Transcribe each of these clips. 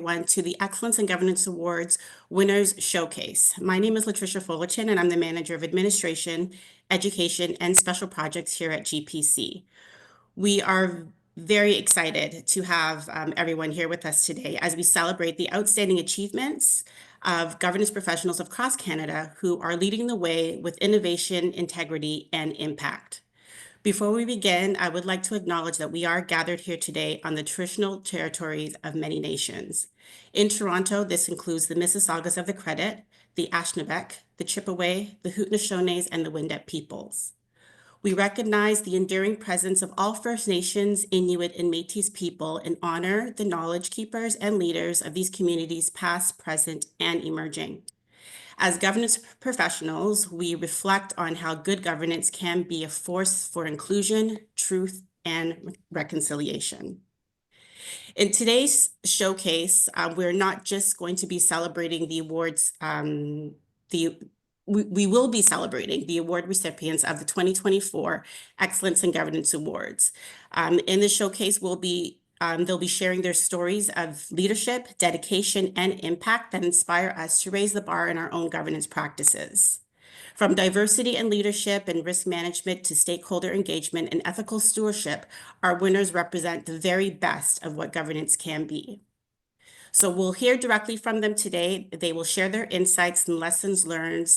To the Excellence in Governance Awards Winners Showcase. My name is Latricia Fullerton, and I'm the Manager of Administration, Education, and Special Projects here at GPC. We are very excited to have everyone here with us today as we celebrate the outstanding achievements of governance professionals across Canada who are leading the way with innovation, integrity, and impact. Before we begin, I would like to acknowledge that we are gathered here today on the traditional territories of many nations. In Toronto, this includes the Mississaugas of the Credit, the Anishinaabe, the Chippewa, the Hautenosaunees, and the Wendat peoples. We recognize the enduring presence of all First Nations, Inuit, and Métis people and honor the knowledge keepers and leaders of these communities past, present, and emerging. As governance professionals, we reflect on how good governance can be a force for inclusion, truth, and reconciliation. In today's showcase, we're not just going to be celebrating the awards, we will be celebrating the award recipients of the 2024 Excellence in Governance Awards. In the showcase, they'll be sharing their stories of leadership, dedication, and impact that inspire us to raise the bar in our own governance practices. From diversity and leadership and risk management to stakeholder engagement and ethical stewardship, our winners represent the very best of what governance can be. So we'll hear directly from them today. They will share their insights and lessons learned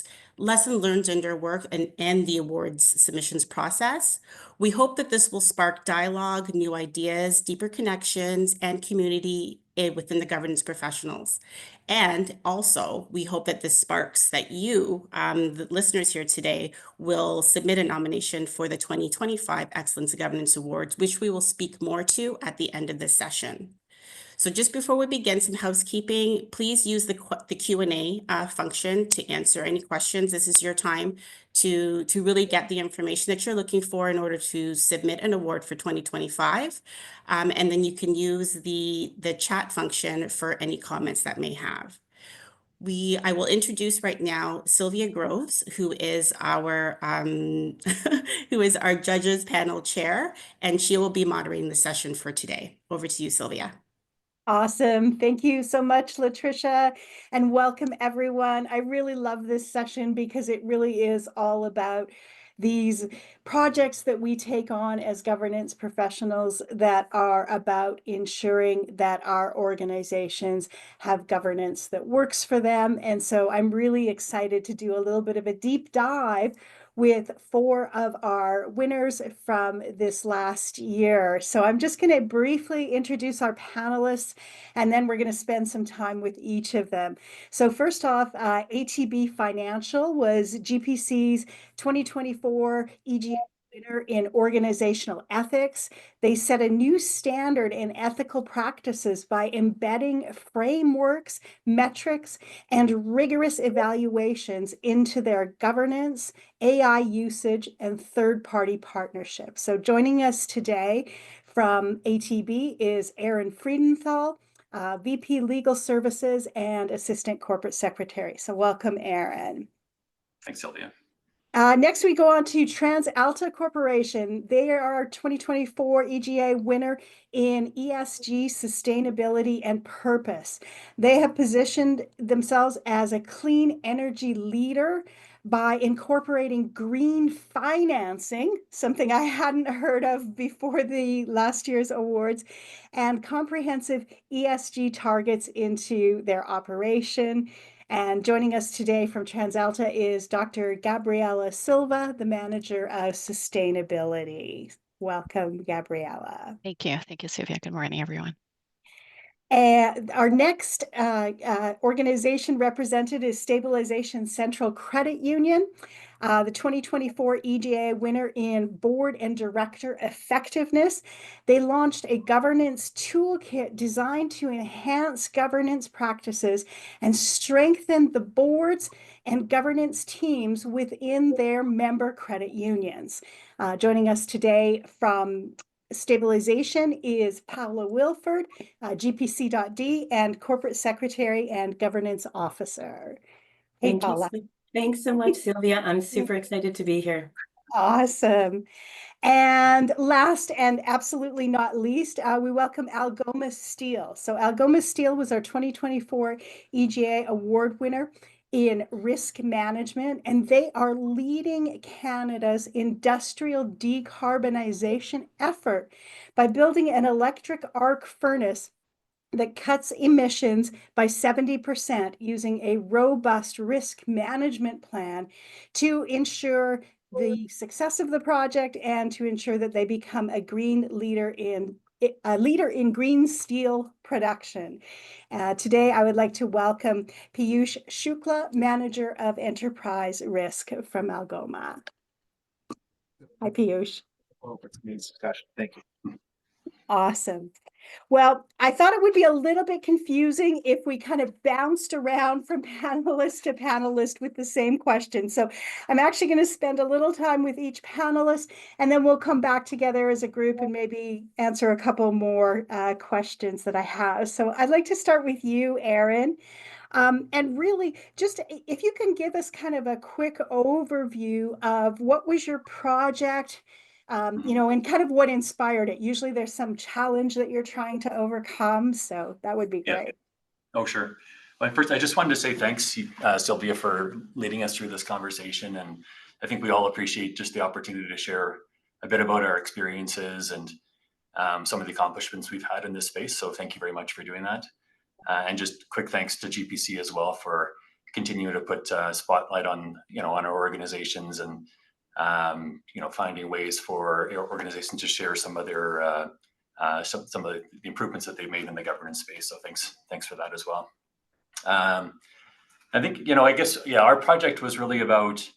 in their work and the awards submissions process. We hope that this will spark dialogue, new ideas, deeper connections, and community within the governance professionals. And also, we hope that this sparks that you, the listeners here today, will submit a nomination for the 2025 Excellence in Governance Awards, which we will speak more to at the end of this session. So just before we begin, some housekeeping, please use the Q&A function to answer any questions. This is your time to really get the information that you're looking for in order to submit an award for 2025. And then you can use the chat function for any comments that may have. I will introduce right now Sylvia Groves, who is our judges panel chair, and she will be moderating the session for today. Over to you, Sylvia. Awesome. Thank you so much, Latricia, and welcome everyone. I really love this session because it really is all about these projects that we take on as governance professionals that are about ensuring that our organizations have governance that works for them. And so I'm really excited to do a little bit of a deep dive with 4 of our winners from this last year. So I'm just going to briefly introduce our panelists, and then we're going to spend some time with each of them. So first off, ATB Financial was GPC's 2024 EGA winner in organizational ethics. They set a new standard in ethical practices by embedding frameworks, metrics, and rigorous evaluations into their governance, AI usage, and third-party partnerships. So joining us today from ATB is Aaron Friedenthal, VP Legal Services and Assistant Corporate Secretary. So welcome, Aaron. Thanks, Sylvia. Next, we go on to TransAlta Corporation. They are our 2024 EGA winner in ESG, sustainability, and purpose. They have positioned themselves as a clean energy leader by incorporating green financing, something I hadn't heard of before the last year's awards, and comprehensive ESG targets into their operation. And joining us today from TransAlta is Dr. Gabriela Silva, the Manager of Sustainability. Welcome, Gabriela. Thank you. Thank you, Sylvia. Good morning, everyone. And our next organization represented is Stabilization Central Credit Union, the 2024 EGA winner in board and director effectiveness. They launched a governance toolkit designed to enhance governance practices and strengthen the boards and governance teams within their member credit unions. Joining us today from Stabilization is Paula Wilford, GPC.D, and Corporate Secretary and Governance Officer. Hey, Paula. Thanks so much, Sylvia. I'm super excited to be here. Awesome. And last and absolutely not least, we welcome Algoma Steel. So Algoma Steel was our 2024 EGA award winner in risk management, and they are leading Canada's industrial decarbonization effort by building an electric arc furnace that cuts emissions by 70% using a robust risk management plan to ensure the success of the project and to ensure that they become a leader in green steel production. Today, I would like to welcome Piyush Shukla, Manager of Enterprise Risk from Algoma. Hi, Piyush. Well, it's a discussion. Thank you. Awesome. Well, I thought it would be a little bit confusing if we kind of bounced around from panelist to panelist with the same question. So I'm actually going to spend a little time with each panelist, and then we'll come back together as a group and maybe answer a couple more questions that I have. So I'd like to start with you, Erin. And really, just if you can give us kind of a quick overview of what was your project, and kind of what inspired it. Usually there's some challenge that you're trying to overcome. So that would be great. Yeah. Oh, sure. Well, first, I just wanted to say thanks, Sylvia, for leading us through this conversation. And I think we all appreciate just the opportunity to share a bit about our experiences and some of the accomplishments we've had in this space. So thank you very much for doing that. And just quick thanks to GPC as well for continuing to put a spotlight on, on our organizations and, finding ways for organizations to share some of their some of the improvements that they've made in the governance space. So thanks for that as well. I think, I guess, our project was really about,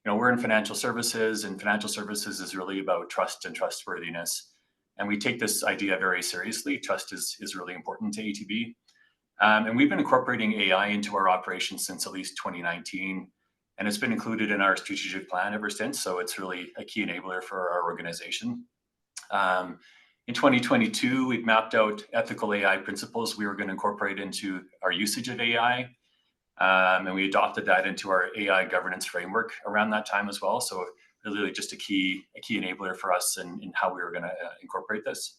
we're in financial services, and financial services is really about trust and trustworthiness. And we take this idea very seriously. Trust is really important to ATB. And we've been incorporating AI into our operations since at least 2019. And it's been included in our strategic plan ever since. So it's really a key enabler for our organization. In 2022, we mapped out ethical AI principles we were going to incorporate into our usage of AI. And we adopted that into our AI governance framework around that time as well. So really just a key enabler for us in how we were going to incorporate this.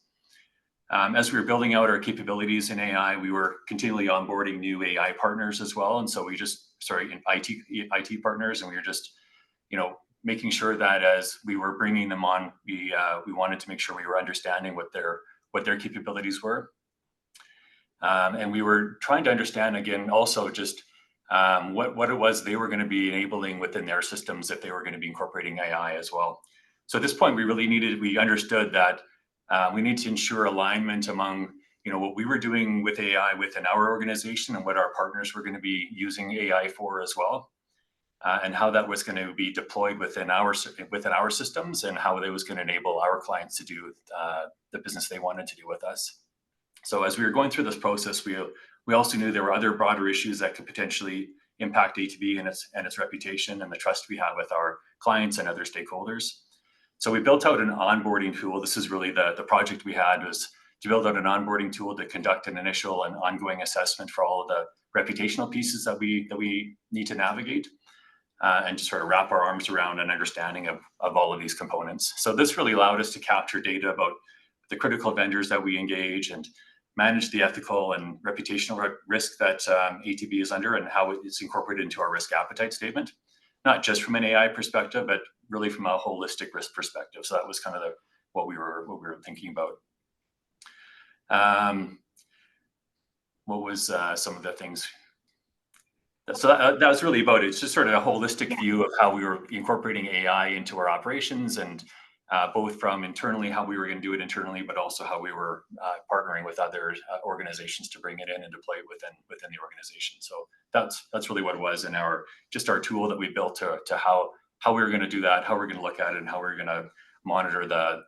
As we were building out our capabilities in AI, we were continually onboarding new AI partners as well. And so IT partners, and we were just, making sure that as we were bringing them on, we wanted to make sure we were understanding what their capabilities were. And we were trying to understand, again, also just what it was they were going to be enabling within their systems if they were going to be incorporating AI as well. So at this point, we understood that we need to ensure alignment among, what we were doing with AI within our organization and what our partners were going to be using AI for as well. And how that was going to be deployed within our systems, and how it was going to enable our clients to do the business they wanted to do with us. So as we were going through this process, we also knew there were other broader issues that could potentially impact ATB and its reputation and the trust we have with our clients and other stakeholders. So we built out an onboarding tool. This is really the project we had, was to build out an onboarding tool to conduct an initial and ongoing assessment for all of the reputational pieces that we need to navigate. And just sort of wrap our arms around an understanding of all of these components. So this really allowed us to capture data about the critical vendors that we engage and manage the ethical and reputational risk that ATB is under, and how it's incorporated into our risk appetite statement, not just from an AI perspective, but really from a holistic risk perspective. So that was kind of what we were thinking about. What was some of the things? So that was really about it. It's just sort of a holistic view of how we were incorporating AI into our operations, and both from internally, how we were going to do it internally, but also how we were partnering with other organizations to bring it in and deploy it within the organization. So that's really what it was in our tool that we built to how we were going to do that, how we're going to look at it, and how we're going to monitor the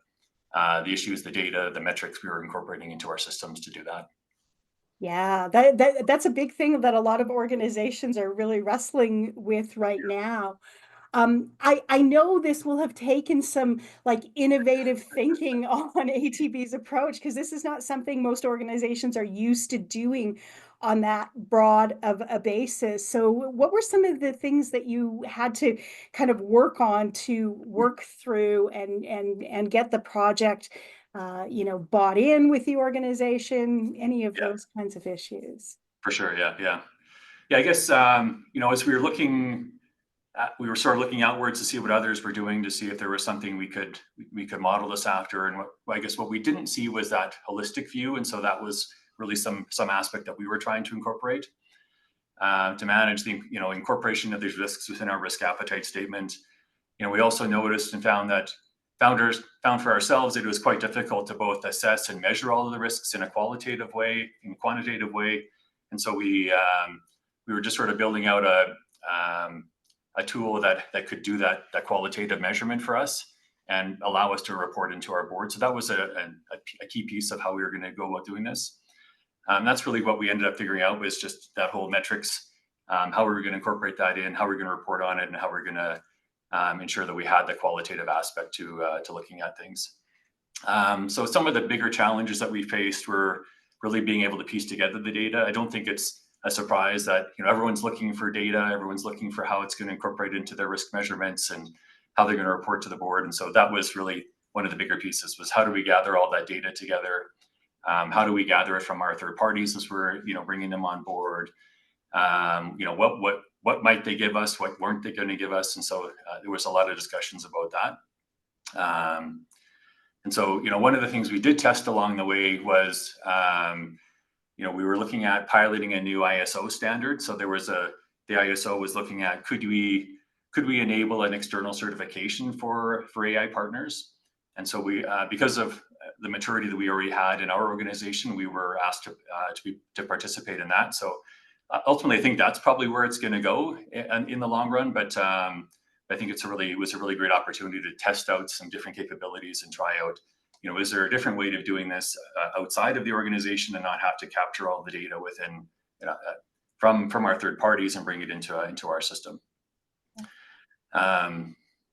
issues, the data, the metrics we were incorporating into our systems to do that. Yeah, that's a big thing that a lot of organizations are really wrestling with right now. I know this will have taken some like innovative thinking on ATB's approach, because this is not something most organizations are used to doing on that broad of a basis. So what were some of the things that you had to kind of work on to work through and get the project bought in with the organization, any of Yeah, those kinds of issues? for sure. Yeah. I guess as we were looking, we were sort of looking outwards to see what others were doing, to see if there was something we could model this after. And I guess what we didn't see was that holistic view, and so that was really some aspect that we were trying to incorporate to manage the incorporation of these risks within our risk appetite statement. We also noticed and found for ourselves that it was quite difficult to both assess and measure all of the risks in a qualitative way, in a quantitative way, and so we were just sort of building out a tool that could do that qualitative measurement for us and allow us to report into our board. So that was a key piece of how we were going to go about doing this. That's really what we ended up figuring out, was just that whole metrics, how we were going to incorporate that in, how we're going to report on it, and how we're going to ensure that we had the qualitative aspect to looking at things. So some of the bigger challenges that we faced were really being able to piece together the data. I don't think it's a surprise that everyone's looking for data, everyone's looking for how it's going to incorporate into their risk measurements and how they're going to report to the board. And so that was really one of the bigger pieces, was how do we gather all that data together? How do we gather it from our third parties as we're bringing them on board? What might they give us? What weren't they going to give us? And so there was a lot of discussions about that. And so one of the things we did test along the way was we were looking at piloting a new ISO standard. So the ISO was looking at could we enable an external certification for AI partners? And so we because of the maturity that we already had in our organization, we were asked to participate in that. So ultimately, I think that's probably where it's going to go in the long run. But I think it was a really great opportunity to test out some different capabilities and try out, is there a different way of doing this outside of the organization and not have to capture all the data within from our third parties and bring it into our system.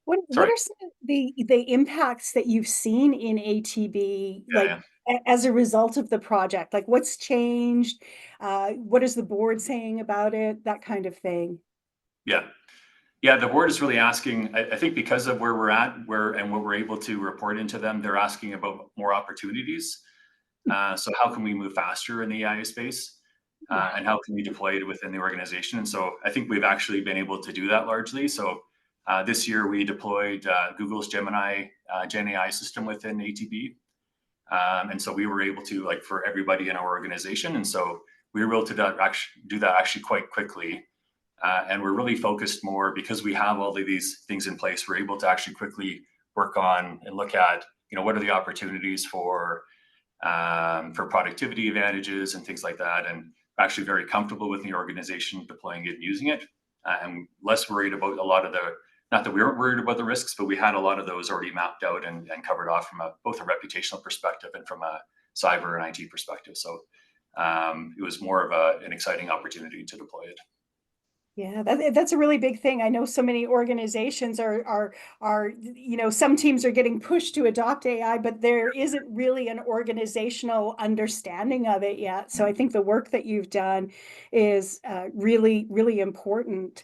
What Sorry. are some of the impacts that you've seen in ATB, Yeah. as a result of the project? Like, what's changed? What is the board saying about it? That kind of thing. Yeah, the board is really asking, I think because of where we're at, and what we're able to report into them, they're asking about more opportunities. So how can we move faster in the AI space? And how can we deploy it within the organization? And so I think we've actually been able to do that largely. So this year we deployed Google's Gemini Gen AI system within ATB. And so we were able to, for everybody in our organization. And so we were able to do that actually quite quickly. And we're really focused more because we have all of these things in place. We're able to actually quickly work on and look at, what are the opportunities for productivity advantages and things like that. And we're actually very comfortable with the organization deploying it and using it, and less worried about a lot of not that we weren't worried about the risks, but we had a lot of those already mapped out and covered off from both a reputational perspective and from a cyber and IT perspective. So it was more of an exciting opportunity to deploy it. Yeah, that's a really big thing. I know so many organizations are some teams are getting pushed to adopt AI, but there isn't really an organizational understanding of it yet. So I think the work that you've done is really, really important.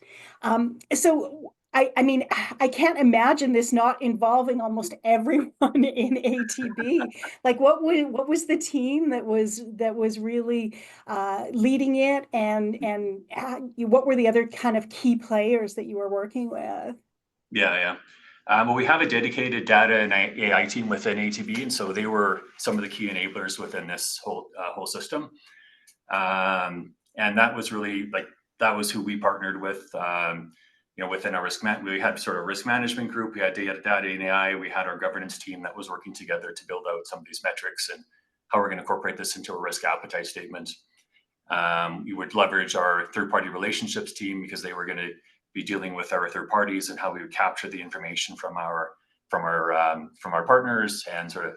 So I mean, I can't imagine this not involving almost everyone in ATB. Like, what was the team that was really leading it, and what were the other kind of key players that you were working with? Yeah. Well, we have a dedicated data and AI team within ATB, and so they were some of the key enablers within this whole system. And that was really that was who we partnered with. Within our we had sort of risk management group, we had data and AI, we had our governance team that was working together to build out some of these metrics and how we're going to incorporate this into a risk appetite statement. We would leverage our third-party relationships team because they were going to be dealing with our third parties and how we would capture the information from our partners and sort of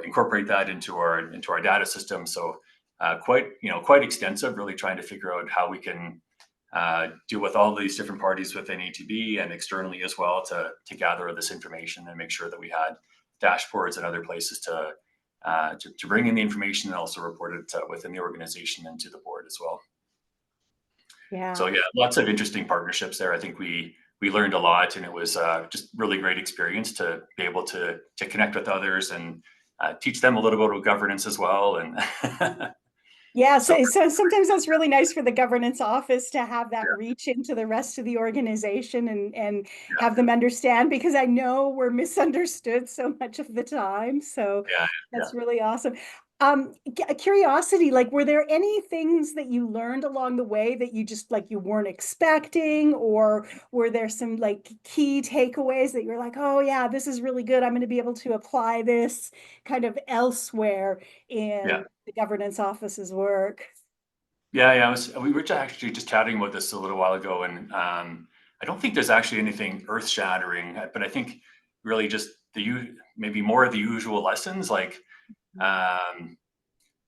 incorporate that into our data system. So quite extensive, really trying to figure out how we can deal with all these different parties within ATB and externally as well to gather this information and make sure that we had dashboards and other places to bring in the information and also report it within the organization and to the board as well. Yeah. So yeah, lots of interesting partnerships there. I think we learned a lot, and it was just really great experience to be able to connect with others and teach them a little bit about governance as well. And yeah, so sometimes that's really nice for the governance office to have that reach into the rest of the organization and have them understand, because I know we're misunderstood so much of the time. So that's really awesome. A curiosity, like, were there any things that you learned along the way that you just like you weren't expecting, or were there some like key takeaways that you're like, oh yeah, this is really good, I'm going to be able to apply this kind of elsewhere in the governance office's work? Yeah. We were actually just chatting about this a little while ago, and I don't think there's actually anything earth-shattering, but I think really just maybe more of the usual lessons, like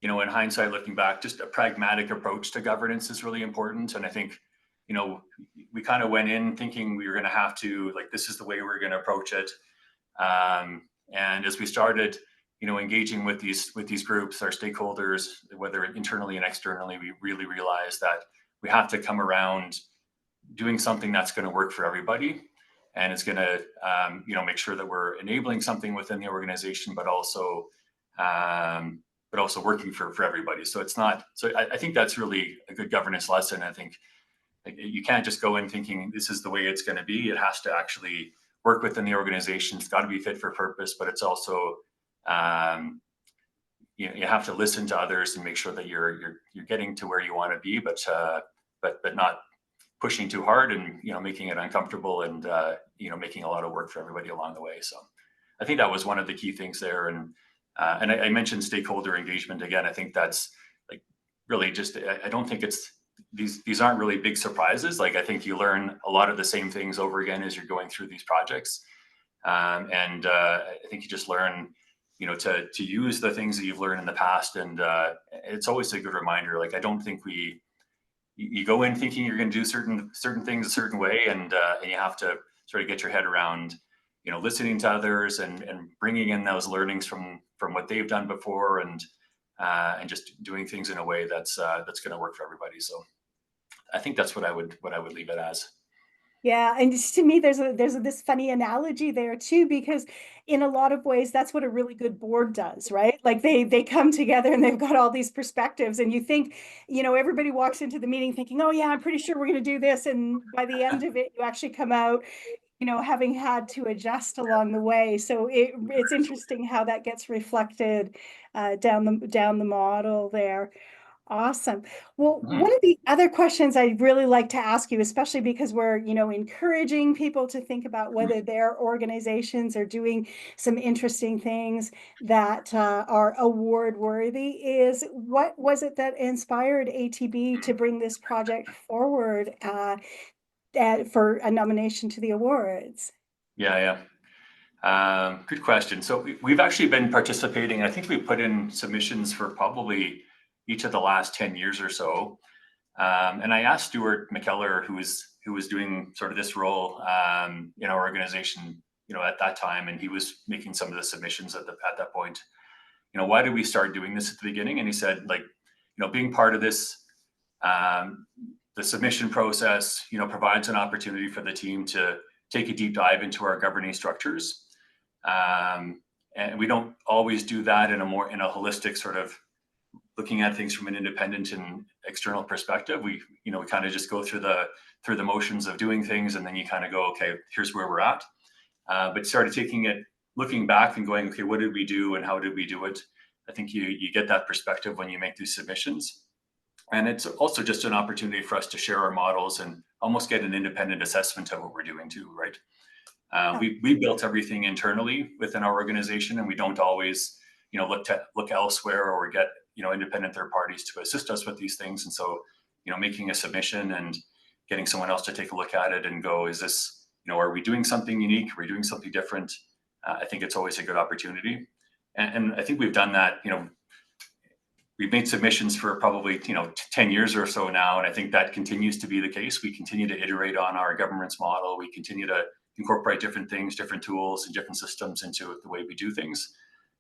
you know, in hindsight, looking back, just a pragmatic approach to governance is really important. And I think, you know, we kind of went in thinking we were going to have to, like, this is the way we're going to approach it. And as we started, you know, engaging with these groups, our stakeholders, whether internally and externally, we really realized that we have to come around doing something that's going to work for everybody, and it's going to, you know, make sure that we're enabling something within the organization, but also working for everybody. So it's not. So I think that's really a good governance lesson. I think you can't just go in thinking this is the way it's going to be. It has to actually work within the organization. It's got to be fit for purpose, but it's also you have to listen to others and make sure that you're getting to where you want to be, but not pushing too hard and, you know, making it uncomfortable and you know, making a lot of work for everybody along the way. So I think that was one of the key things there. And I mentioned stakeholder engagement again. I think that's like really just, I don't think it's these aren't really big surprises. Like, I think you learn a lot of the same things over again as you're going through these projects. And I think you just learn, you know, to use the things that you've learned in the past. And it's always a good reminder. Like, I don't think you go in thinking you're going to do certain things a certain way, and you have to sort of get your head around, you know, listening to others and bringing in those learnings from what they've done before, and just doing things in a way that's going to work for everybody. So I think that's what I would leave it as. Yeah, and just to me, there's this funny analogy there too, because in a lot of ways, that's what a really good board does, right? Like they come together and they've got all these perspectives, and you think, you know, everybody walks into the meeting thinking, oh yeah, I'm pretty sure we're going to do this, and by the end of it, you actually come out, you know, having had to adjust along the way. So it's interesting how that gets reflected down the model there. Awesome. Well, one of the other questions I'd really like to ask you, especially because we're, you know, encouraging people to think about whether their organizations are doing some interesting things that are award worthy, is what was it that inspired ATB to bring this project forward for a nomination to the awards? Yeah. Good question. So we've actually been participating. I think we put in submissions for probably each of the last 10 years or so. And I asked Stuart McKellar, who was doing sort of this role in our organization, you know, at that time, and he was making some of the submissions at that point. You know, why did we start doing this at the beginning? And he said, like, you know, being part of this, the submission process, you know, provides an opportunity for the team to take a deep dive into our governing structures. And we don't always do that in a holistic sort of looking at things from an independent and external perspective. We kind of just go through the motions of doing things, and then you kind of go, okay, here's where we're at. But started looking back and going, okay, what did we do and how did we do it? I think you get that perspective when you make these submissions. And it's also just an opportunity for us to share our models and almost get an independent assessment of what we're doing too, right? We built everything internally within our organization, and we don't always, you know, look elsewhere or get, you know, independent third parties to assist us with these things. And so, you know, making a submission and getting someone else to take a look at it and go, is this, you know, are we doing something unique? Are we doing something different? I think it's always a good opportunity. And I think we've done that, you know, we've made submissions for probably 10 years or so now, and I think that continues to be the case. We continue to iterate on our governance model. We continue to incorporate different things, different tools, and different systems into the way we do things.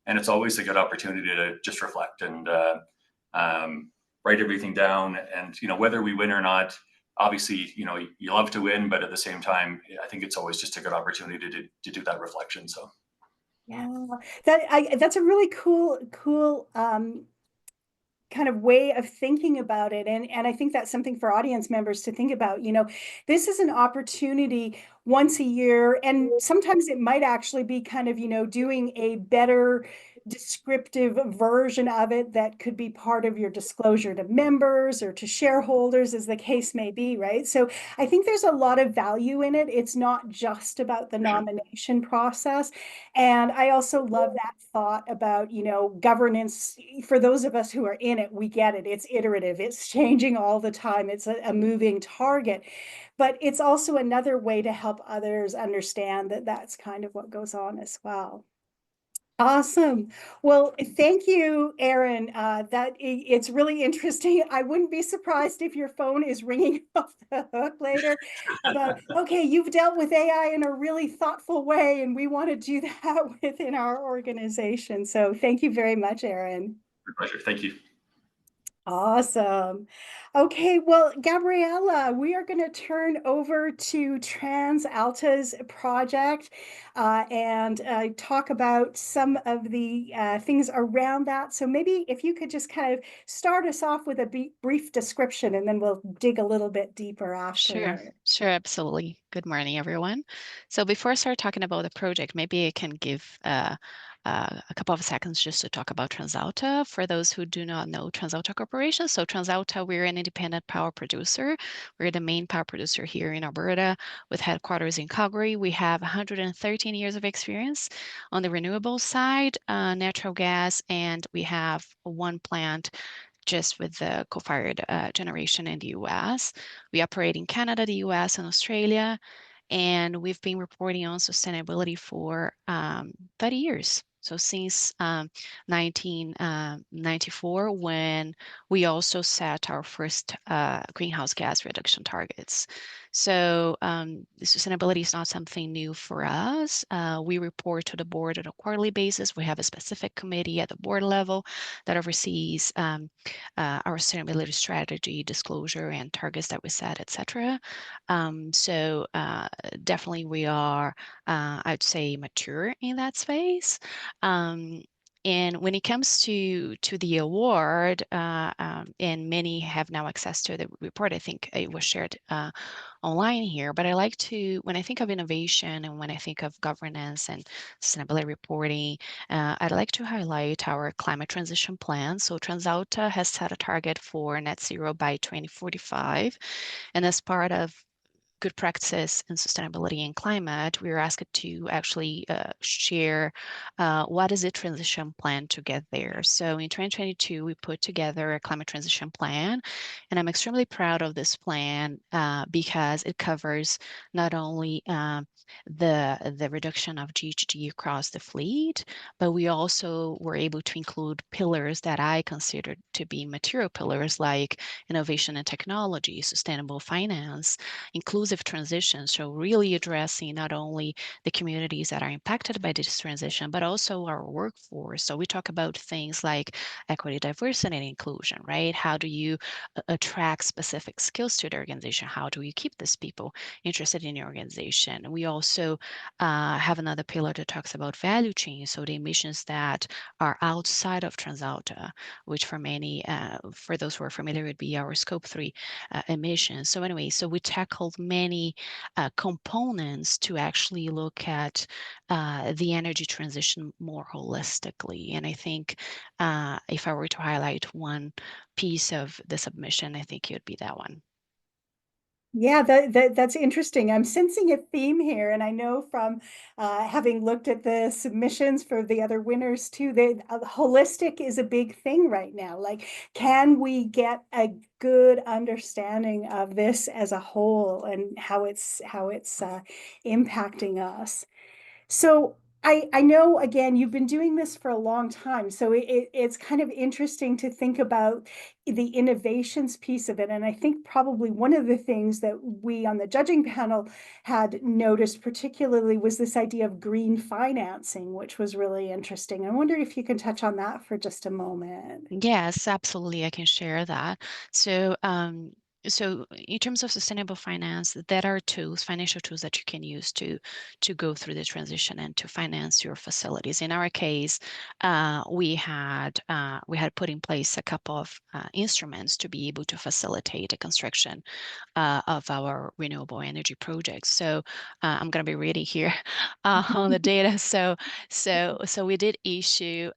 And it's always a good opportunity to just reflect and write everything down. And whether we win or not, obviously, you love to win, but at the same time, I think it's always just a good opportunity to do that reflection. So. Yeah, that's a really cool kind of way of thinking about it. And I think that's something for audience members to think about. This is an opportunity once a year, and sometimes it might actually be kind of, doing a better descriptive version of it that could be part of your disclosure to members or to shareholders, as the case may be, right? So I think there's a lot of value in it. It's not just about the nomination process. And I also love that thought about, governance. For those of us who are in it, we get it. It's iterative. It's changing all the time. It's a moving target. But it's also another way to help others understand that that's kind of what goes on as well. Awesome. Well, thank you, Aaron. It's really interesting. I wouldn't be surprised if your phone is ringing off the hook later about, okay, you've dealt with AI in a really thoughtful way, and we want to do that within our organization. So thank you very much, Aaron. My pleasure. Thank you. Awesome. Okay, well, Gabriella, we are going to turn over to TransAlta's project and talk about some of the things around that. So maybe if you could just kind of start us off with a brief description, and then we'll dig a little bit deeper after. Sure, absolutely. Good morning, everyone. So before I start talking about the project, maybe I can give a couple of seconds just to talk about TransAlta. For those who do not know TransAlta Corporation, so TransAlta, we're an independent power producer. We're the main power producer here in Alberta with headquarters in Calgary. We have 113 years of experience on the renewable side, natural gas, and we have one plant just with the coal-fired generation in the US. We operate in Canada, the US, and Australia, and we've been reporting on sustainability for 30 years. So since 1994, when we also set our first greenhouse gas reduction targets. So sustainability is not something new for us. We report to the board on a quarterly basis. We have a specific committee at the board level that oversees our sustainability strategy, disclosure, and targets that we set, etc. So definitely we are, I'd say, mature in that space. And when it comes to the award, and many have now access to the report, I think it was shared online here, but I like to, when I think of innovation and when I think of governance and sustainability reporting, I'd like to highlight our climate transition plan. So TransAlta has set a target for net zero by 2045. And as part of good practices in sustainability and climate, we were asked to actually share what is the transition plan to get there. So in 2022, we put together a climate transition plan, and I'm extremely proud of this plan because it covers not only the reduction of GHG across the fleet, but we also were able to include pillars that I consider to be material pillars like innovation and technology, sustainable finance, inclusive transition. So really addressing not only the communities that are impacted by this transition, but also our workforce. So we talk about things like equity, diversity, and inclusion, right? How do you attract specific skills to the organization? How do you keep these people interested in your organization? We also have another pillar that talks about value chain. So the emissions that are outside of TransAlta, which for many, for those who are familiar, would be our scope 3 emissions. So anyway, so we tackled many components to actually look at the energy transition more holistically. And I think if I were to highlight one piece of the submission, I think it would be that one. Yeah, that's interesting. I'm sensing a theme here, and I know from having looked at the submissions for the other winners too, that holistic is a big thing right now. Like, can we get a good understanding of this as a whole and how it's impacting us? So I know, again, you've been doing this for a long time, so it's kind of interesting to think about the innovations piece of it. And I think probably one of the things that we on the judging panel had noticed particularly was this idea of green financing, which was really interesting. I wonder if you can touch on that for just a moment. Yes, absolutely. I can share that. So, so in terms of sustainable finance, there are tools, financial tools that you can use to go through the transition and to finance your facilities. In our case, we had put in place a couple of instruments to be able to facilitate the construction of our renewable energy projects. So I'm going to be reading here on the data. So we did issue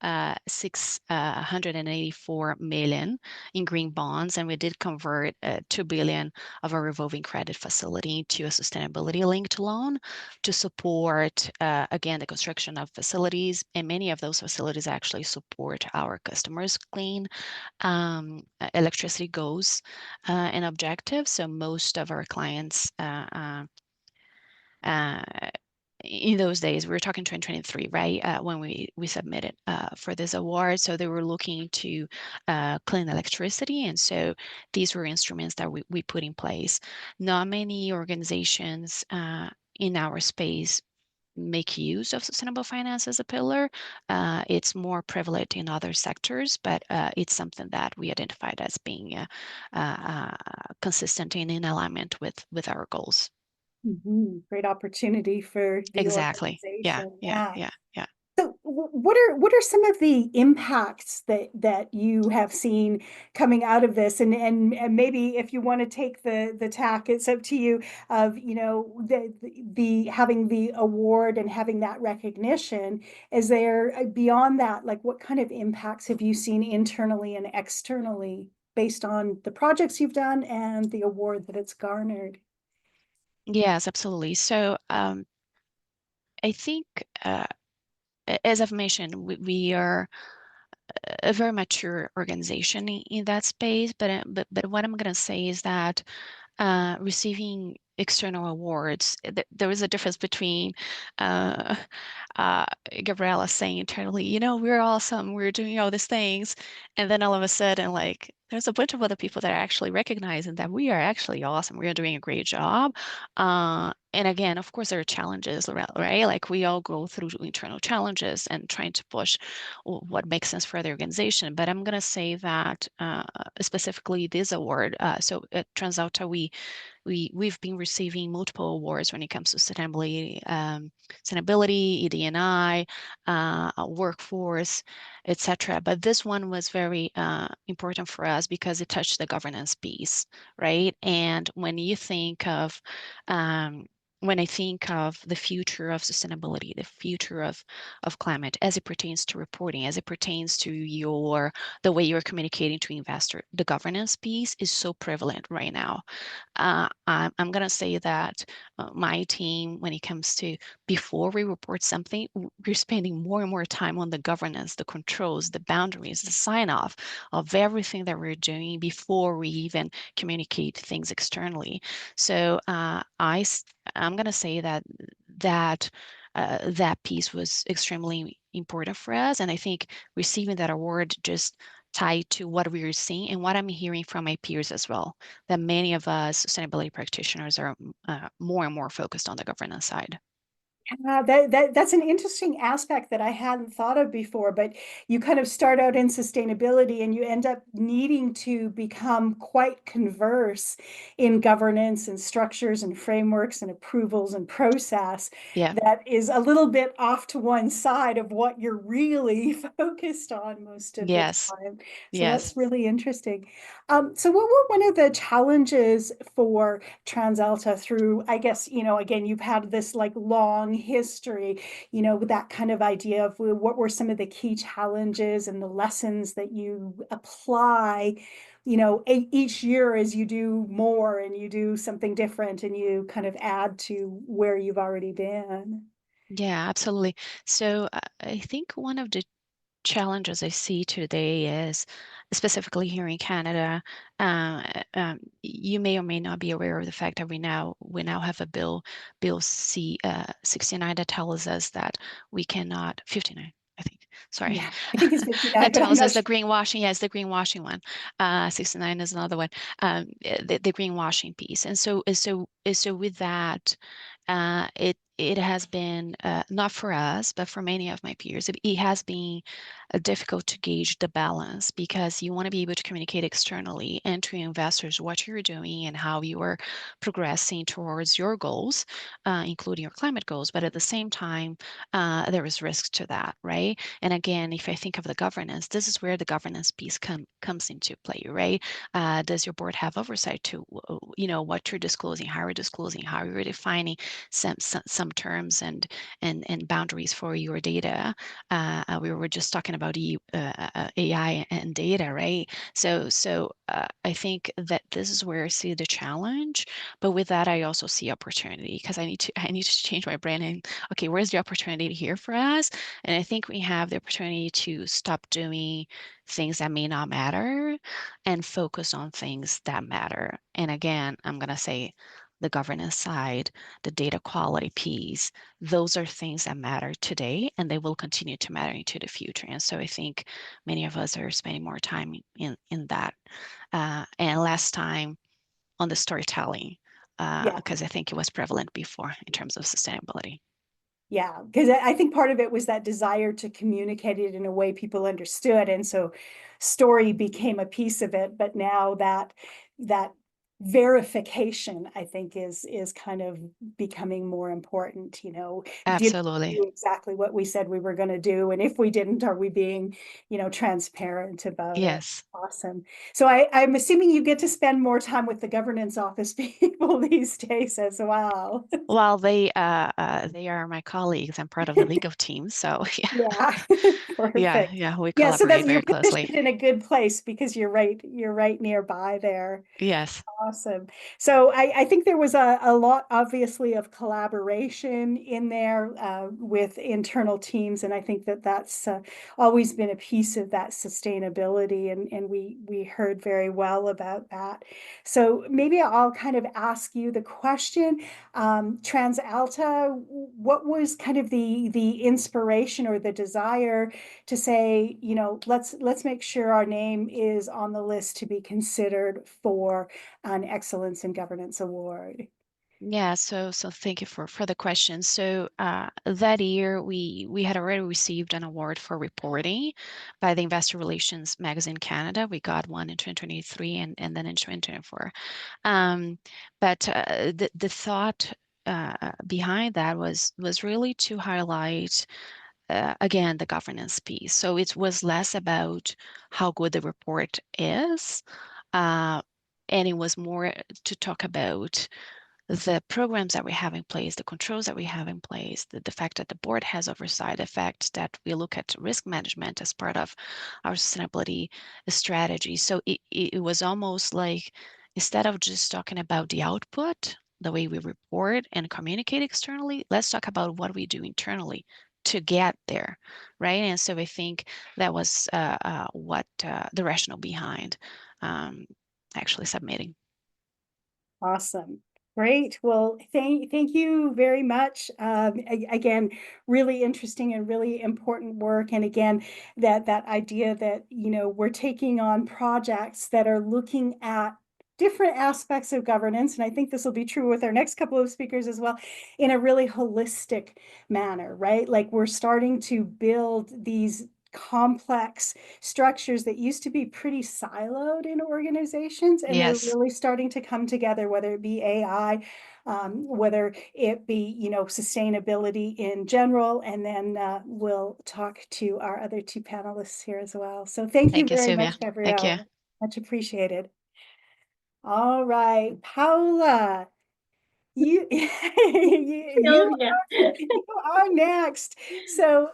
684 million in green bonds, and we did convert 2 billion of a revolving credit facility to a sustainability linked loan to support again the construction of facilities, and many of those facilities actually support our customers' clean electricity goals and objectives. So most of our clients in those days, we were talking 2023, right? When we submitted for this award. So they were looking to clean electricity. And so these were instruments that we put in place. Not many organizations in our space make use of sustainable finance as a pillar. It's more prevalent in other sectors, but it's something that we identified as being consistent and in alignment with our goals. Great opportunity for the Exactly. Yeah, organization. yeah, Yeah. yeah, yeah. So what are some of the impacts that you have seen coming out of this? And maybe if you want to take the tack, it's up to you, of, the having the award and having that recognition. Is there, beyond that, like, what kind of impacts have you seen internally and externally based on the projects you've done and the award that it's garnered? Yes, absolutely. So I think, as I've mentioned, we are a very mature organization in that space. But what I'm going to say is that receiving external awards, there is a difference between uh, uh, Gabriella saying internally, we're awesome, we're doing all these things, and then all of a sudden, like, there's a bunch of other people that are actually recognizing that we are actually awesome, we are doing a great job. And again, of course, there are challenges, right? Like, we all go through internal challenges and trying to push what makes sense for the organization. But I'm going to say that specifically this award, so at TransAlta, we've been receiving multiple awards when it comes to sustainability, ED&I, workforce, etc. But this one was very important for us because it touched the governance piece, right? And when I think of the future of sustainability, the future of climate as it pertains to reporting, as it pertains to the way you're communicating to investor, the governance piece is so prevalent right now. I'm going to say that my team, when it comes to before we report something, we're spending more and more time on the governance, the controls, the boundaries, the sign off of everything that we're doing before we even communicate things externally. So I'm going to say that piece was extremely important for us. And I think receiving that award just tied to what we are seeing and what I'm hearing from my peers as well, that many of us sustainability practitioners are more and more focused on the governance side. That's an interesting aspect that I hadn't thought of before, but you kind of start out in sustainability and you end up needing to become quite converse in governance and structures and frameworks and approvals and process. Yeah. That is a little bit off to one side of what you're really focused on most of the Yes. time. So Yes. that's really interesting. So what were one of the challenges for TransAlta through, I guess, again, you've had this like long history, with that kind of idea of what were some of the key challenges and the lessons that you apply, each year as you do more and you do something different and you kind of add to where you've already been? Yeah, absolutely. So I think one of the challenges I see today is, specifically here in Canada, you may or may not be aware of the fact that we now have a bill C 69 that tells us that we cannot 59. I think, sorry, Yeah, I think it's 59, that but I'm tells not us the sure. greenwashing. Yes, the greenwashing one. 69 is another one. The greenwashing piece. And so with that, it has been not for us, but for many of my peers, it has been difficult to gauge the balance, because you want to be able to communicate externally and to investors what you're doing and how you are progressing towards your goals, including your climate goals. But at the same time, there is risk to that, right? And again, if I think of the governance, this is where the governance piece comes into play, right? Does your board have oversight to, what you're disclosing, how you're disclosing, how you're defining some terms and boundaries for your data? We were just talking about AI and data, right? So I think that this is where I see the challenge, but with that, I also see opportunity, because I need to change my brain and, okay, where's the opportunity here for us? And I think we have the opportunity to stop doing things that may not matter and focus on things that matter. And again, I'm going to say the governance side, the data quality piece, those are things that matter today, and they will continue to matter into the future. And so I think many of us are spending more time in that and less time on the storytelling, Yeah. because I think it was prevalent before in terms of sustainability. Yeah, because I think part of it was that desire to communicate it in a way people understood, and so story became a piece of it. But now that verification, I think, is kind of becoming more important. Did we Absolutely. do exactly what we said we were going to do, and if we didn't, are we being transparent about it? Yes. Awesome. So I'm assuming you get to spend more time with the governance office people these days as well. Well, they are my colleagues. I'm part of the legal team, so Yeah, perfect. yeah, we Yeah, so collaborate that you're very closely. positioned in a good place because you're right nearby there. Yes. Awesome. So I think there was a lot, obviously, of collaboration in there with internal teams, and I think that that's always been a piece of that sustainability, and we heard very well about that. So maybe I'll kind of ask you the question, TransAlta, what was kind of the inspiration or the desire to say, let's make sure our name is on the list to be considered for an Excellence in Governance Award? Yeah, so thank you for the question. So that year we had already received an award for reporting by the Investor Relations Magazine Canada. We got one in 2023 and then in 2024. But the thought behind that was really to highlight again the governance piece. So it was less about how good the report is, uh, and it was more to talk about the programs that we have in place, the controls that we have in place, the fact that the board has oversight, the fact that we look at risk management as part of our sustainability strategy. So it was almost like, instead of just talking about the output, the way we report and communicate externally, let's talk about what we do internally to get there, right? And so I think that was what the rationale behind actually submitting. Awesome. Great. Well, thank you very much. Again, really interesting and really important work. And again, that idea that, we're taking on projects that are looking at different aspects of governance. And I think this will be true with our next couple of speakers as well, in a really holistic manner, right? Like, we're starting to build these complex structures that used to be pretty siloed in organizations, and they're Yes. really starting to come together, whether it be AI, whether it be, sustainability in general. And then we'll talk to our other two panelists here as well. So thank you Thank you, very Sylvia. much, Thank you. Gabrielle. Much appreciated. All right, Paula, you Sylvia. you are next. So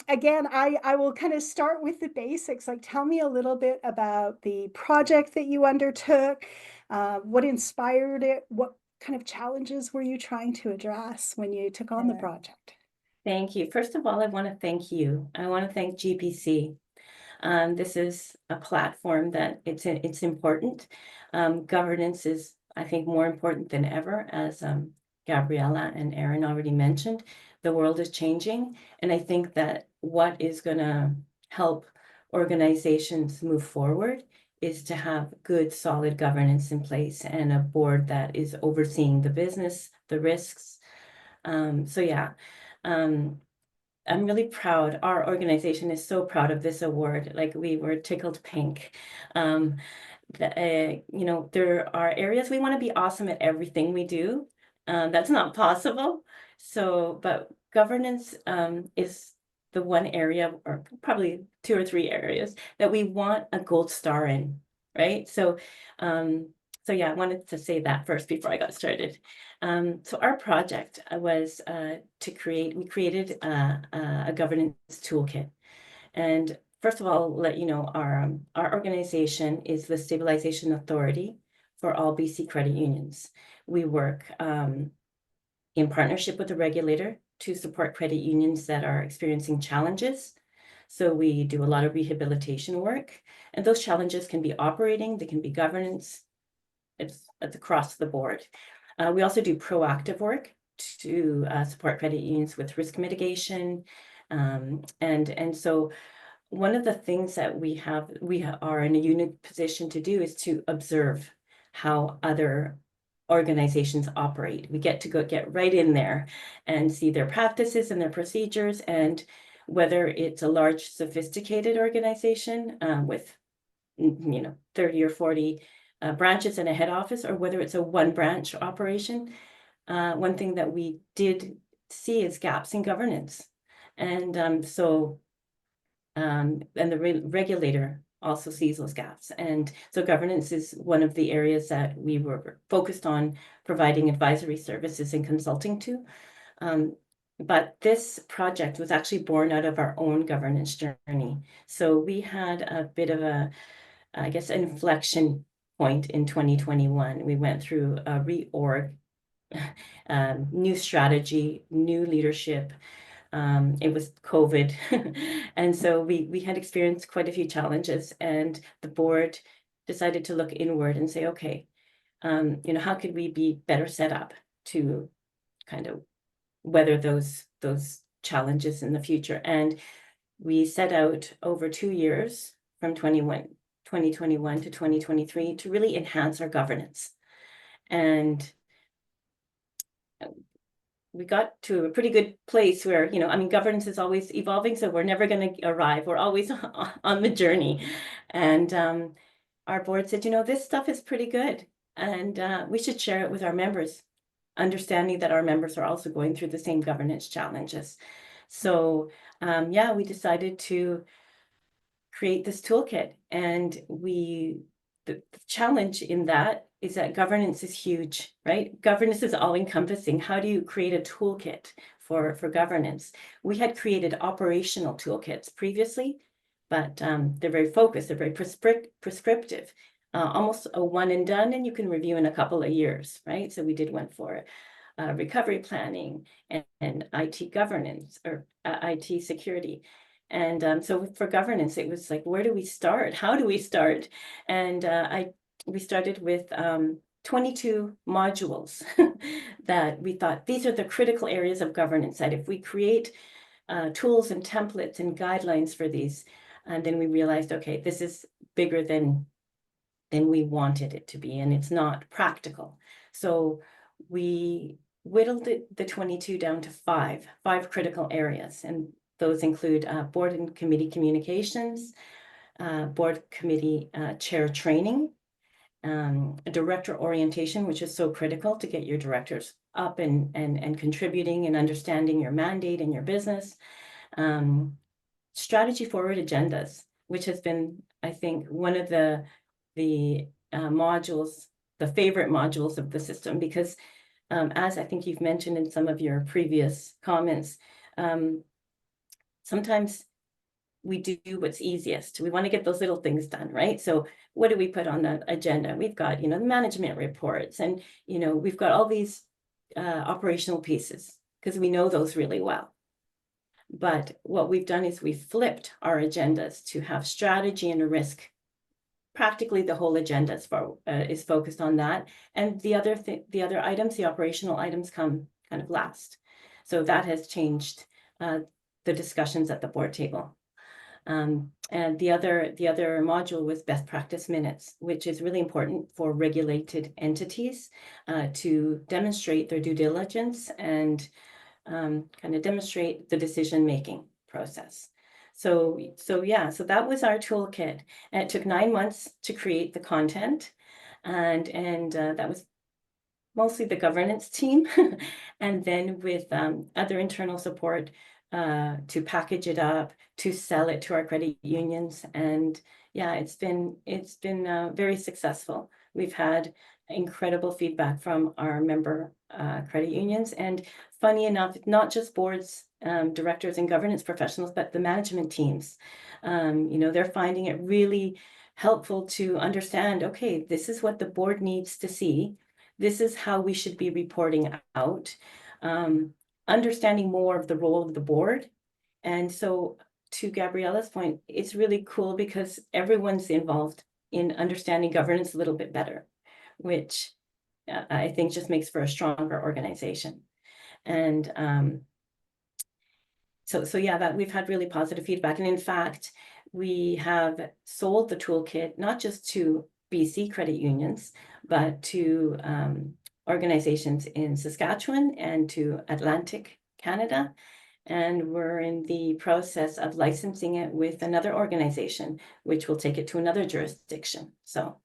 again, I will kind of start with the basics. Like, tell me a little bit about the project that you undertook, what inspired it, what kind of challenges were you trying to address when you took on the project? Thank you. First of all, I want to thank you. I want to thank GPC. This is a platform that it's important. Governance is, I think, more important than ever, as Gabriella and Aaron already mentioned. The world is changing, and I think that what is going to help organizations move forward is to have good, solid governance in place and a board that is overseeing the business, the risks. So yeah. I'm really proud. Our organization is so proud of this award. Like, we were tickled pink. You know, there are areas we want to be awesome at everything we do. That's not possible. So, but governance is the one area, or probably 2 or 3 areas, that we want a gold star in, right? So yeah, I wanted to say that first before I got started. So our project was we created a governance toolkit. And first of all, let you know, our organization is the Stabilization Authority for all BC credit unions. We work in partnership with the regulator to support credit unions that are experiencing challenges. So we do a lot of rehabilitation work, and those challenges can be operating, they can be governance. It's across the board. We also do proactive work to support credit unions with risk mitigation. And so one of the things that we are in a unique position to do is to observe how other organizations operate. We get to get right in there and see their practices and their procedures, and whether it's a large, sophisticated organization with 30 or 40 branches and a head office, or whether it's a one branch operation. One thing that we did see is gaps in governance. And and the regulator also sees those gaps. And so governance is one of the areas that we were focused on providing advisory services and consulting to. But this project was actually born out of our own governance journey. So we had a bit of an inflection point in 2021. We went through a reorg, new strategy, new leadership. It was COVID. And so we had experienced quite a few challenges, and the board decided to look inward and say, okay, how could we be better set up to kind of weather those challenges in the future? And we set out over 2 years, from 2021 to 2023, to really enhance our governance. And we got to a pretty good place where, governance is always evolving, so we're never going to arrive. We're always on the journey. And our board said, this stuff is pretty good, and we should share it with our members, understanding that our members are also going through the same governance challenges. So we decided to create this toolkit. And the challenge in that is that governance is huge, right? Governance is all encompassing. How do you create a toolkit for governance? We had created operational toolkits previously, but they're very focused, they're very prescriptive, almost a one and done, and you can review in a couple of years, right? So we did one for recovery planning and IT governance, or IT security. And so for governance, it was like, where do we start? How do we start? And we started with 22 modules that we thought, these are the critical areas of governance, that if we create tools and templates and guidelines for these, and then we realized, okay, this is bigger than we wanted it to be, and it's not practical. So we whittled the 22 down to five critical areas, and those include board and committee communications, board committee chair training, director orientation, which is so critical to get your directors up and contributing and understanding your mandate and your business. Strategy forward agendas, which has been, I think, one of the modules, the favorite modules of the system, because as I think you've mentioned in some of your previous comments, sometimes we do what's easiest. We want to get those little things done, right? So what do we put on the agenda? We've got, the management reports, and, we've got all these operational pieces, because we know those really well. But what we've done is we've flipped our agendas to have strategy and a risk. Practically the whole agenda is focused on that. And the other items, the operational items, come kind of last. So that has changed the discussions at the board table. And the other module was best practice minutes, which is really important for regulated entities to demonstrate their due diligence and kind of demonstrate the decision-making process. So that was our toolkit. And it took 9 months to create the content. And that was mostly the governance team. And then with other internal support to package it up, to sell it to our credit unions. And yeah, it's been very successful. We've had incredible feedback from our member credit unions. And funny enough, not just boards, directors and governance professionals, but the management teams. They're finding it really helpful to understand, okay, this is what the board needs to see. This is how we should be reporting out, understanding more of the role of the board. And so to Gabriella's point, it's really cool because everyone's involved in understanding governance a little bit better, which I think just makes for a stronger organization. And so yeah, that we've had really positive feedback. And in fact, we have sold the toolkit, not just to BC credit unions, but to organizations in Saskatchewan and to Atlantic Canada. And we're in the process of licensing it with another organization, which will take it to another jurisdiction. So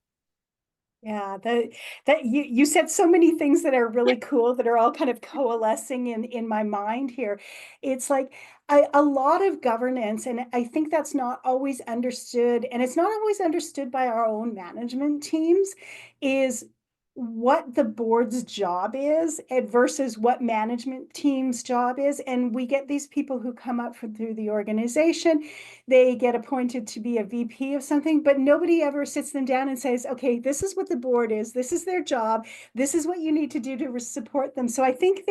yeah, that you said so many things that are really cool that are all kind of coalescing in my mind here. It's like a lot of governance, and I think that's not always understood, and it's not always understood by our own management teams, is what the board's job is versus what management team's job is. And we get these people who come up through the organization, they get appointed to be a VP of something, but nobody ever sits them down and says, okay, this is what the board is, this is their job, this is what you need to do to support them. So I think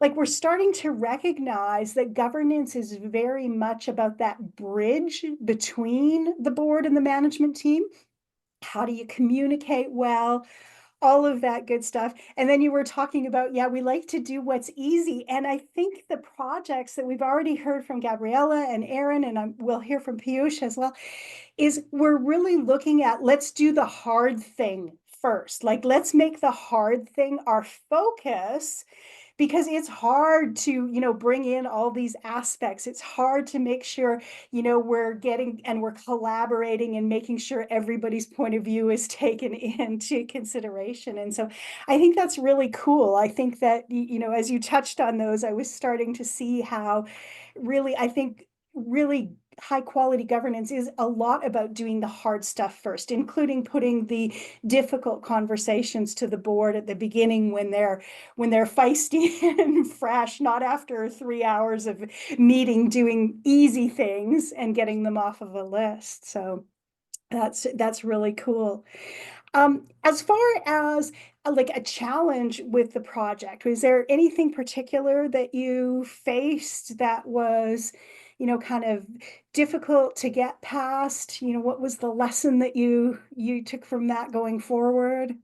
we're starting to recognize that governance is very much about that bridge between the board and the management team. How do you communicate well? All of that good stuff. And then you were talking about, yeah, we like to do what's easy. And I think the projects that we've already heard from Gabriella and Aaron, and we'll hear from Piyush as well, is we're really looking at, let's do the hard thing first. Like, let's make the hard thing our focus, because it's hard to, bring in all these aspects. It's hard to make sure, we're getting and we're collaborating and making sure everybody's point of view is taken into consideration. And so I think that's really cool. I think that, as you touched on those, I was starting to see how really, I think really high quality governance is a lot about doing the hard stuff first, including putting the difficult conversations to the board at the beginning when they're feisty and fresh, not after 3 hours of meeting doing easy things and getting them off of a list. So that's really cool. As far as like a challenge with the project, was there anything particular that you faced that was, kind of difficult to get past? What was the lesson that you took from that going forward?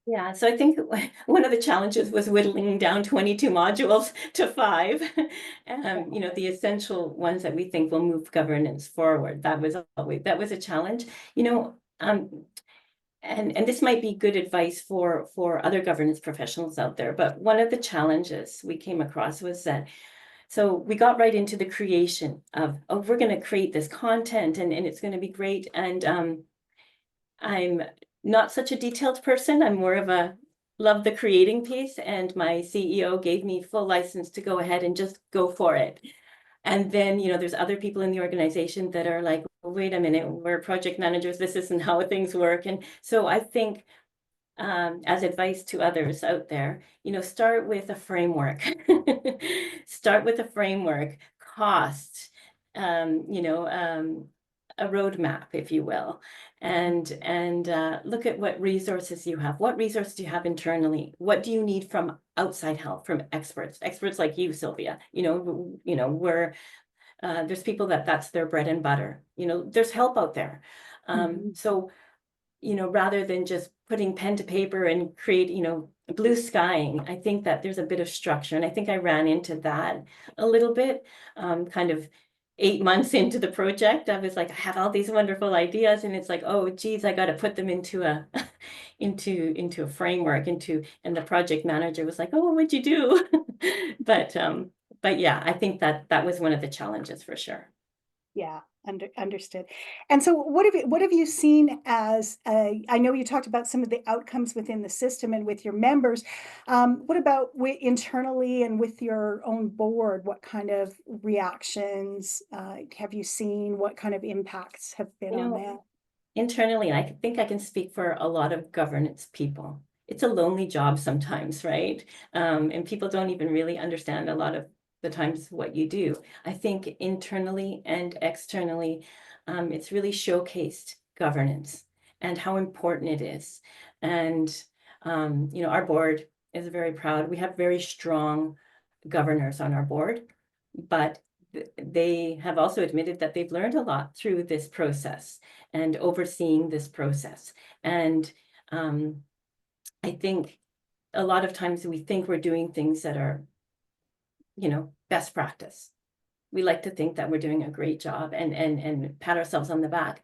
yeah, so I think one of the challenges was whittling down 22 modules to 5. The essential ones that we think will move governance forward. That was a challenge. And this might be good advice for other governance professionals out there. But one of the challenges we came across was that, so we got right into the creation of, we're going to create this content and it's going to be great. And I'm not such a detailed person. I'm more of a love the creating piece. And my CEO gave me full license to go ahead and just go for it. And then, there's other people in the organization that are like, wait a minute, we're project managers. This isn't how things work. And so I think as advice to others out there, start with a framework. Start with a framework, cost, a roadmap, if you will, and look at what resources you have. What resources do you have internally? What do you need from outside help, from experts like you, Sylvia? Where there's people that's their bread and butter. There's help out there. So, rather than just putting pen to paper and create, blue skying, I think that there's a bit of structure. And I think I ran into that a little bit, kind of 8 months into the project. I was like, I have all these wonderful ideas, and it's like, oh, geez, I got to put them into a into a framework, and the project manager was like, oh, what'd you do? But yeah, I think that was one of the challenges for sure. Yeah, understood. And so what have you seen as, I know you talked about some of the outcomes within the system and with your members. What about internally and with your own board? What kind of reactions have you seen? What kind of impacts have been on that? Internally, I think I can speak for a lot of governance people. It's a lonely job sometimes, right? And people don't even really understand a lot of the times what you do. I think internally and externally, it's really showcased governance and how important it is. And, our board is very proud. We have very strong governors on our board, but they have also admitted that they've learned a lot through this process and overseeing this process. And I think a lot of times we think we're doing things that are, best practice. We like to think that we're doing a great job and pat ourselves on the back.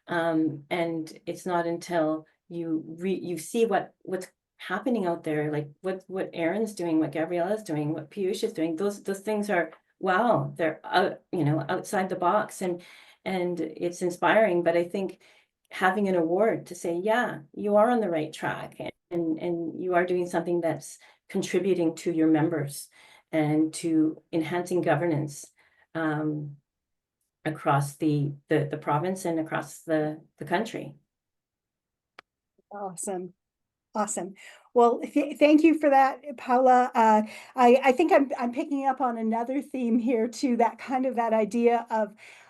And it's not until you see what's happening out there, like what Erin's doing, what Gabriella's doing, what Piyush is doing. Those things are, wow, they're out, outside the box, and it's inspiring. But I think having an award to say, yeah, you are on the right track, and you are doing something that's contributing to your members and to enhancing governance across the province and across the country. Awesome. Awesome. Well, thank you for that, Paula. I think I'm picking up on another theme here too, that idea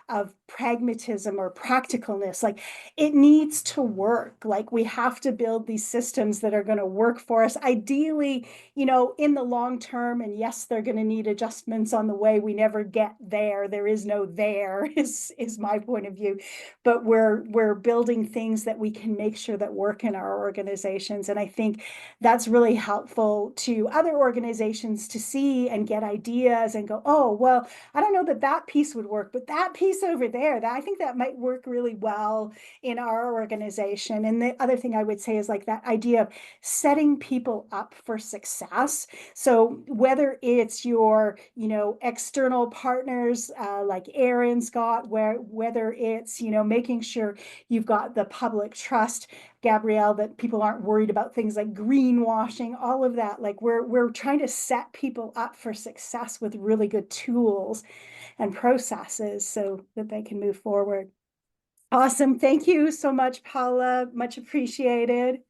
of pragmatism or practicalness. Like, it needs to work. Like, we have to build these systems that are going to work for us. Ideally, in the long term, and yes, they're going to need adjustments on the way. We never get there. There is no there, is my point of view. But we're building things that we can make sure that work in our organizations. And I think that's really helpful to other organizations to see and get ideas and go, oh, well, I don't know that piece would work, but that piece over there, I think that might work really well in our organization. And the other thing I would say is like that idea of setting people up for success. So whether it's your, external partners like Erin's got, whether it's, making sure you've got the public trust, Gabrielle, that people aren't worried about things like greenwashing, all of that. Like, we're trying to set people up for success with really good tools and processes so that they can move forward. Awesome. Thank you so much, Paula. Much appreciated.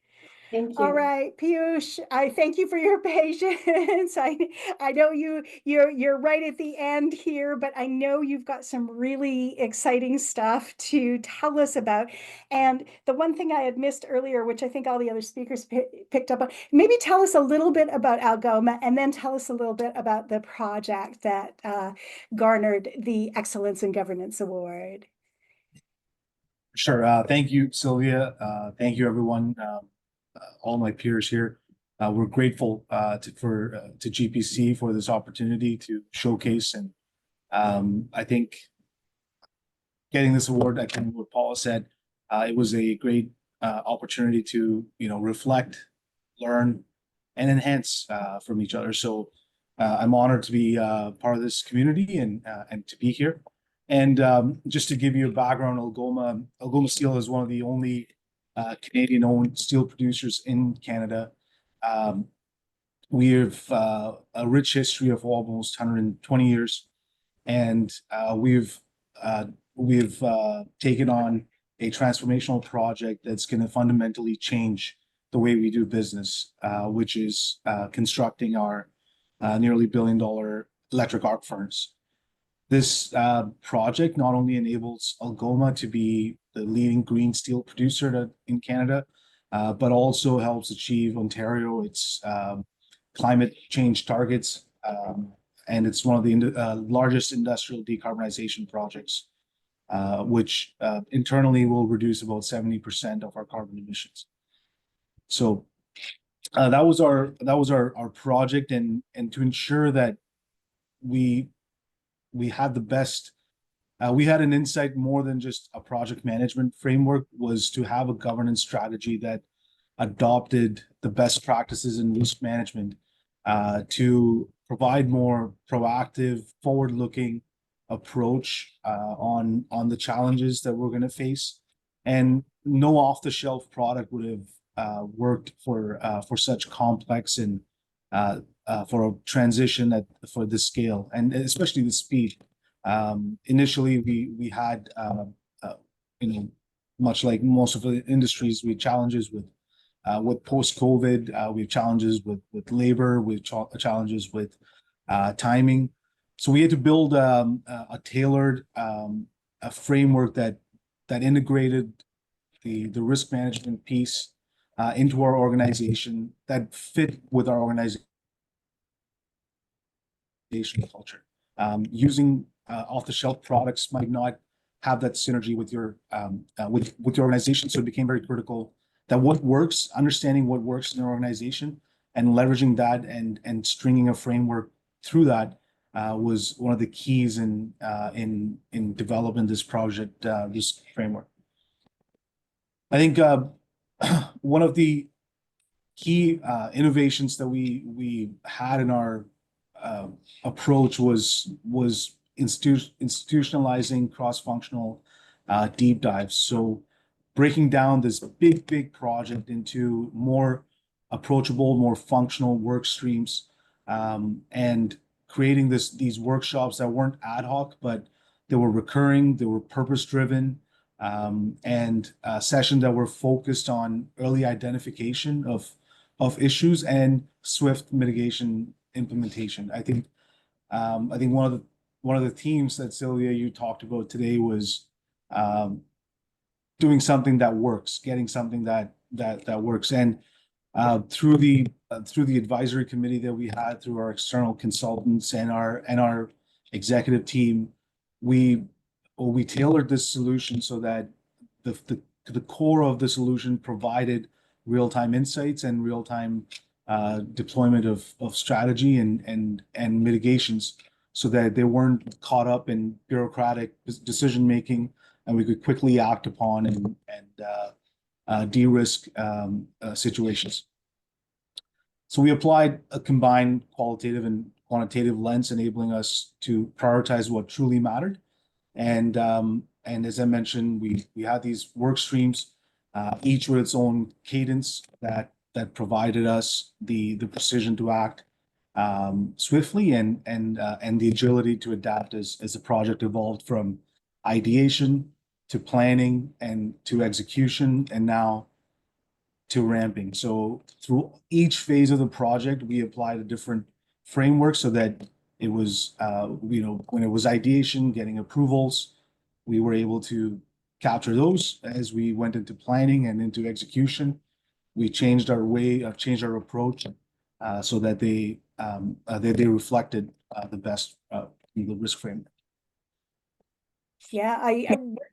Thank you. All right, Piyush, I thank you for your patience. I know you're right at the end here, but I know you've got some really exciting stuff to tell us about. And the one thing I had missed earlier, which I think all the other speakers picked up on, maybe tell us a little bit about Algoma, and then tell us a little bit about the project that garnered the Excellence in Governance Award. Sure. Thank you, Sylvia. Thank you, everyone. All my peers here. We're grateful to GPC for this opportunity to showcase, and I think getting this award, I think what Paula said, it was a great opportunity to reflect, learn, and enhance from each other. So I'm honored to be part of this community and to be here. And just to give you a background, Algoma Steel is one of the only Canadian-owned steel producers in Canada. We have a rich history of almost 120 years, and we've taken on a transformational project that's going to fundamentally change the way we do business, which is constructing our nearly $1 billion electric arc furnace. This project not only enables Algoma to be the leading green steel producer in Canada, but also helps achieve Ontario its climate change targets. And it's one of the largest industrial decarbonization projects, which internally will reduce about 70% of our carbon emissions. So that was our project, and to ensure that we had the best. We had an insight more than just a project management framework, was to have a governance strategy that adopted the best practices in risk management to provide more proactive, forward-looking approach on the challenges that we're going to face. And no off-the-shelf product would have worked for such complex and for a transition for this scale, and especially the speed. Initially, we had, much like most of the industries, we had challenges with post-COVID. We have challenges with labor. We have challenges with timing. So we had to build a tailored a framework that integrated the risk management piece into our organization, that fit with our organization culture. Using off-the-shelf products might not have that synergy with your organization, so it became very critical that what works, understanding what works in your organization, and leveraging that and stringing a framework through that was one of the keys in developing this project, this framework. I think one of the key innovations that we had in our approach was institutionalizing cross-functional deep dives. So breaking down this big project into more approachable, more functional work streams, and creating these workshops that weren't ad hoc, but they were recurring, they were purpose-driven, and sessions that were focused on early identification of issues and swift mitigation implementation. I think one of the themes that Sylvia, you talked about today was doing something that works, getting something that works. And through the advisory committee that we had, through our external consultants and our executive team, we tailored this solution so that the core of the solution provided real-time insights and real-time deployment of strategy and mitigations, so that they weren't caught up in bureaucratic decision making, and we could quickly act upon and de-risk situations. So we applied a combined qualitative and quantitative lens, enabling us to prioritize what truly mattered. And as I mentioned, we had these work streams, each with its own cadence that provided us the precision to act swiftly and the agility to adapt as the project evolved from ideation to planning and to execution, and now to ramping. So through each phase of the project, we applied a different framework so that it was, when it was ideation, getting approvals, we were able to capture those. As we went into planning and into execution, we changed our approach so that they reflected the best the risk framework. Yeah, I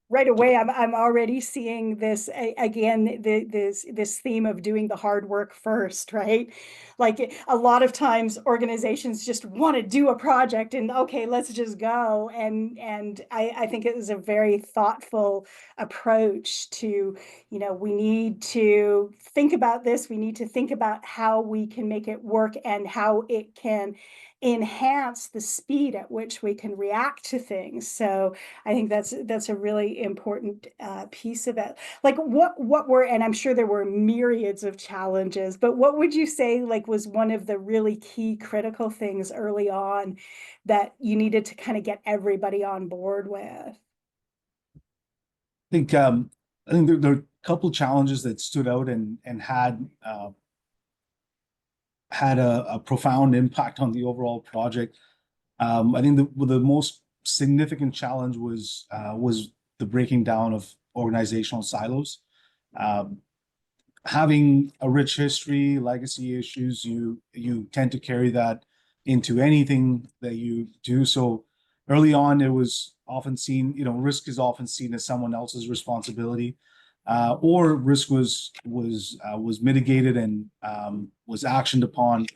right away I'm already seeing this again, this theme of doing the hard work first, right? Like a lot of times organizations just want to do a project and okay, let's just go. And I think it was a very thoughtful approach to, we need to think about this, we need to think about how we can make it work and how it can enhance the speed at which we can react to things. So I think that's a really important piece of it. Like what were, and I'm sure there were myriads of challenges, but what would you say like was one of the really key critical things early on that you needed to kind of get everybody on board with? I think there are a couple challenges that stood out and had a profound impact on the overall project. I think the most significant challenge was the breaking down of organizational silos. Um, Having a rich history, legacy issues, you tend to carry that into anything that you do. So early on, it was often seen, risk is often seen as someone else's responsibility, or risk was mitigated and was actioned upon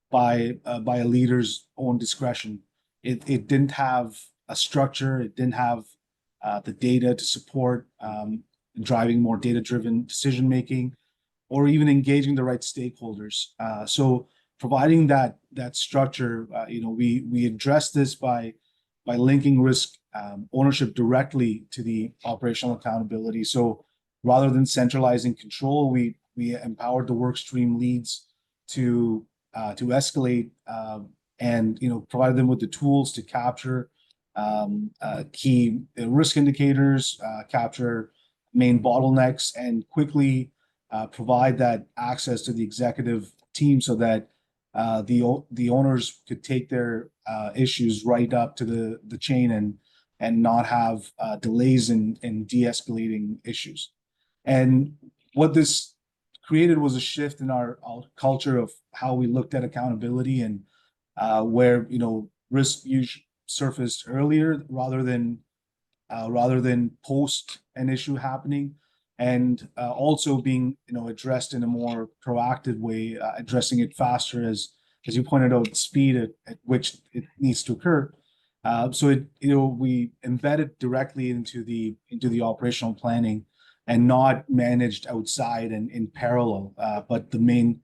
by a leader's own discretion. It didn't have a structure. It didn't have the data to support driving more data-driven decision making, or even engaging the right stakeholders. So providing that structure, we address this by linking risk ownership directly to the operational accountability. So rather than centralizing control, we empowered the work stream leads to escalate, and provide them with the tools to capture key risk indicators, capture main bottlenecks, and quickly provide that access to the executive team so that the owners could take their issues right up to the chain and not have delays in de-escalating issues. And what this created was a shift in our culture of how we looked at accountability, and where risk surfaced earlier rather than post an issue happening, and also being addressed in a more proactive way, addressing it faster, as you pointed out, speed at which it needs to occur. So we embed it directly into the operational planning, and not managed outside and in parallel, but the main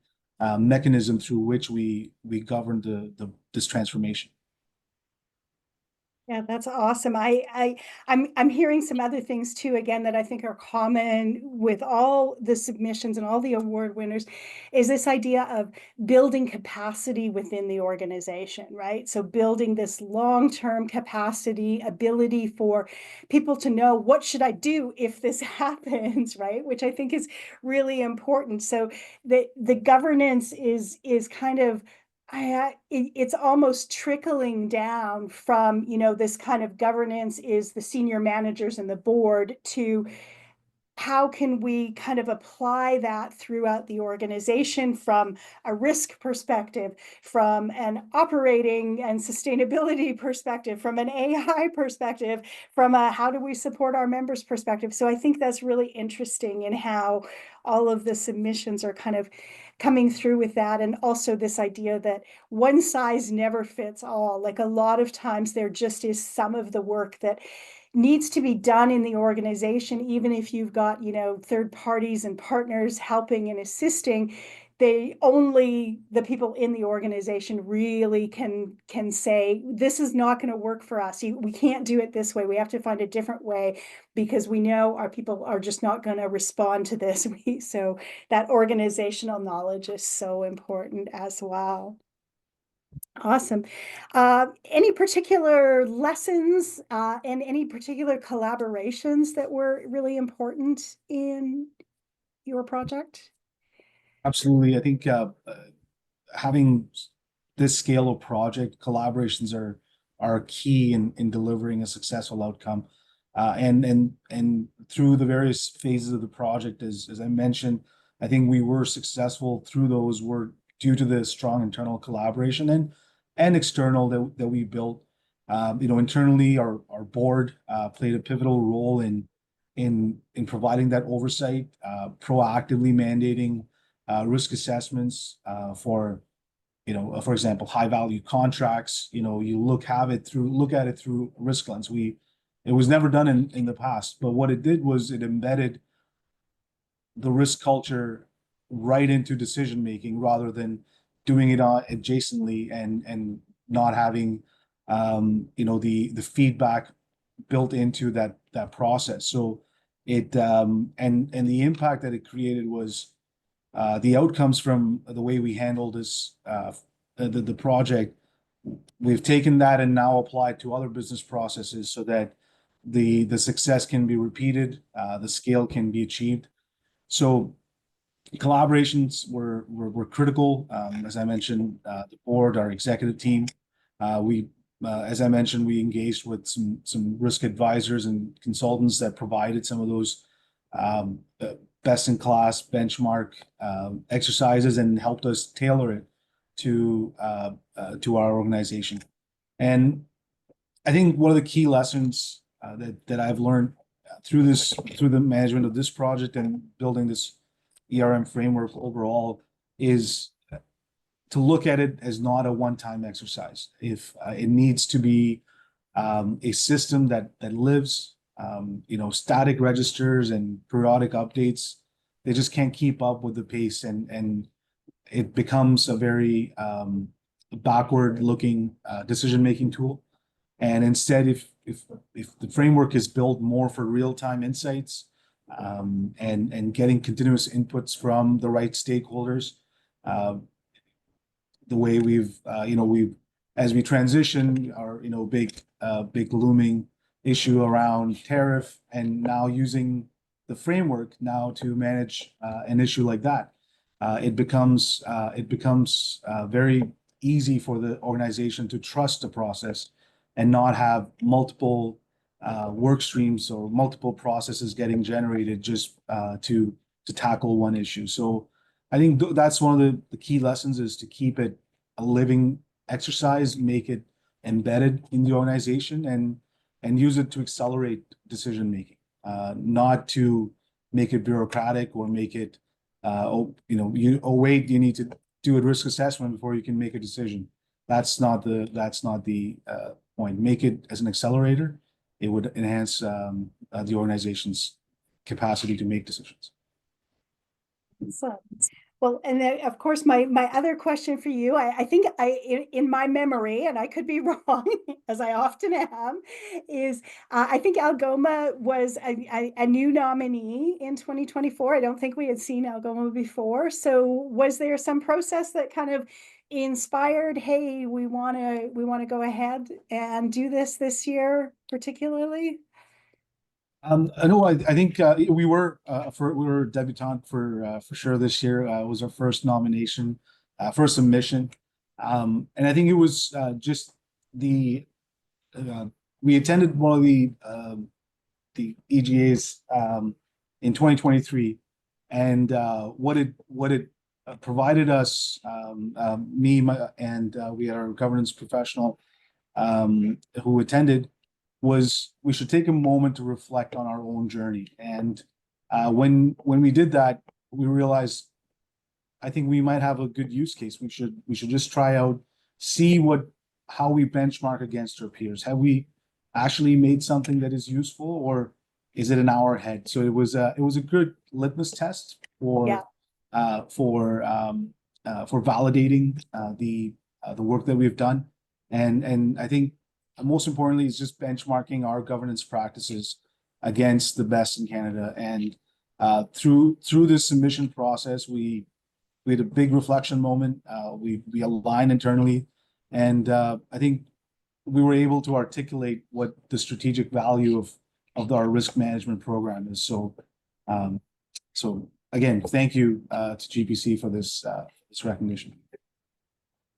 mechanism through which we govern this transformation. Yeah, that's awesome. I'm hearing some other things too, again, that I think are common with all the submissions and all the award winners, is this idea of building capacity within the organization, right? So building this long-term capacity, ability for people to know, what should I do if this happens, right? Which I think is really important. So the governance is kind of, it's almost trickling down from, this kind of governance is the senior managers and the board, to how can we kind of apply that throughout the organization from a risk perspective, from an operating and sustainability perspective, from an AI perspective, from a how do we support our members perspective. So I think that's really interesting in how all of the submissions are kind of coming through with that. And also this idea that one size never fits all. Like a lot of times there just is some of the work that needs to be done in the organization, even if you've got, third parties and partners helping and assisting. The people in the organization really can say, this is not going to work for us. We can't do it this way. We have to find a different way, because we know our people are just not going to respond to this. So that organizational knowledge is so important as well. Awesome. Any particular lessons and any particular collaborations that were really important in your project? Absolutely. I think having this scale of project, collaborations are key in delivering a successful outcome. And through the various phases of the project, as I mentioned, I think we were successful through those were due to the strong internal collaboration and external that we built. Internally, our board played a pivotal role in providing that oversight, proactively mandating risk assessments for example, high value contracts. You look at it through risk lens. It was never done in the past, but what it did was it embedded the risk culture right into decision making, rather than doing it adjacently and not having the feedback built into that process. So it and the impact that it created was the outcomes from the way we handled this the project. We've taken that and now applied to other business processes so that the success can be repeated, the scale can be achieved. So collaborations were critical. As I mentioned, the board, our executive team, we as I mentioned, we engaged with some risk advisors and consultants that provided some of those best-in-class benchmark exercises and helped us tailor it to our organization. And I think one of the key lessons that I've learned through the management of this project and building this ERM framework overall is to look at it as not a one-time exercise. If it needs to be a system that lives, static registers and periodic updates, they just can't keep up with the pace, and it becomes a very backward-looking decision-making tool. And instead, if the framework is built more for real-time insights and getting continuous inputs from the right stakeholders, the way we've as we transition our big looming issue around tariff, and now using the framework now to manage an issue like that, it becomes very easy for the organization to trust the process and not have multiple work streams or multiple processes getting generated just to tackle one issue. So I think that's one of the key lessons, is to keep it a living exercise, make it embedded in the organization, and use it to accelerate decision making, not to make it bureaucratic or make it you need to do a risk assessment before you can make a decision. That's not the point. Make it as an accelerator. It would enhance the organization's capacity to make decisions. Excellent. Well, and then, of course, my other question for you, I think in my memory, and I could be wrong, as I often am, is I think Algoma was a new nominee in 2024. I don't think we had seen Algoma before. So was there some process that kind of inspired, hey, we want to go ahead and do this year particularly? No, I think we were debutante for sure this year. It was our first nomination, first submission, and I think it was just we attended one of the EGAs in 2023, and what it provided us, me and we had our governance professional who attended, was we should take a moment to reflect on our own journey. And when we did that, we realized, I think we might have a good use case. We should just try out, see how we benchmark against our peers. Have we actually made something that is useful, or is it an hour ahead? So it was a good litmus test for validating the work that we've done. And I think most importantly is just benchmarking our governance practices against the best in Canada. And through this submission process, we had a big reflection moment. We aligned internally, and I think we were able to articulate what the strategic value of our risk management program is. So again, thank you to GPC for this recognition.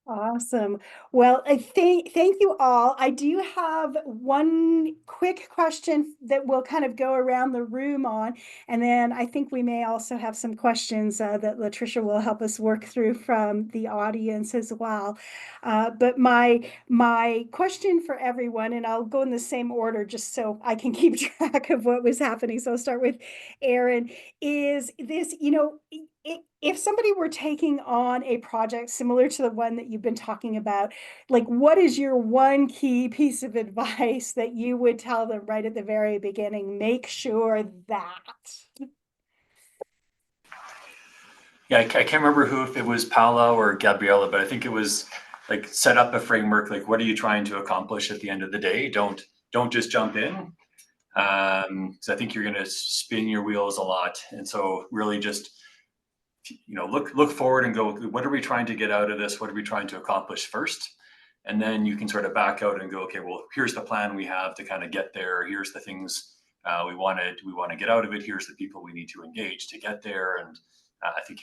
Awesome. Well, thank you all. I do have one quick question that we'll kind of go around the room on, and then I think we may also have some questions that Latricia will help us work through from the audience as well. But my question for everyone, and I'll go in the same order just so I can keep track of what was happening. So I'll start with Aaron. Is this, if somebody were taking on a project similar to the one that you've been talking about, like, what is your one key piece of advice that you would tell them right at the very beginning? Make sure that. Yeah, I can't remember if it was Paula or Gabriella, but I think it was like, set up a framework. Like, what are you trying to accomplish at the end of the day? Don't just jump in. So I think you're going to spin your wheels a lot. And so really just, look forward and go, what are we trying to get out of this? What are we trying to accomplish first? And then you can sort of back out and go, okay, well, here's the plan we have to kind of get there. Here's the things we want to get out of it. Here's the people we need to engage to get there. And I think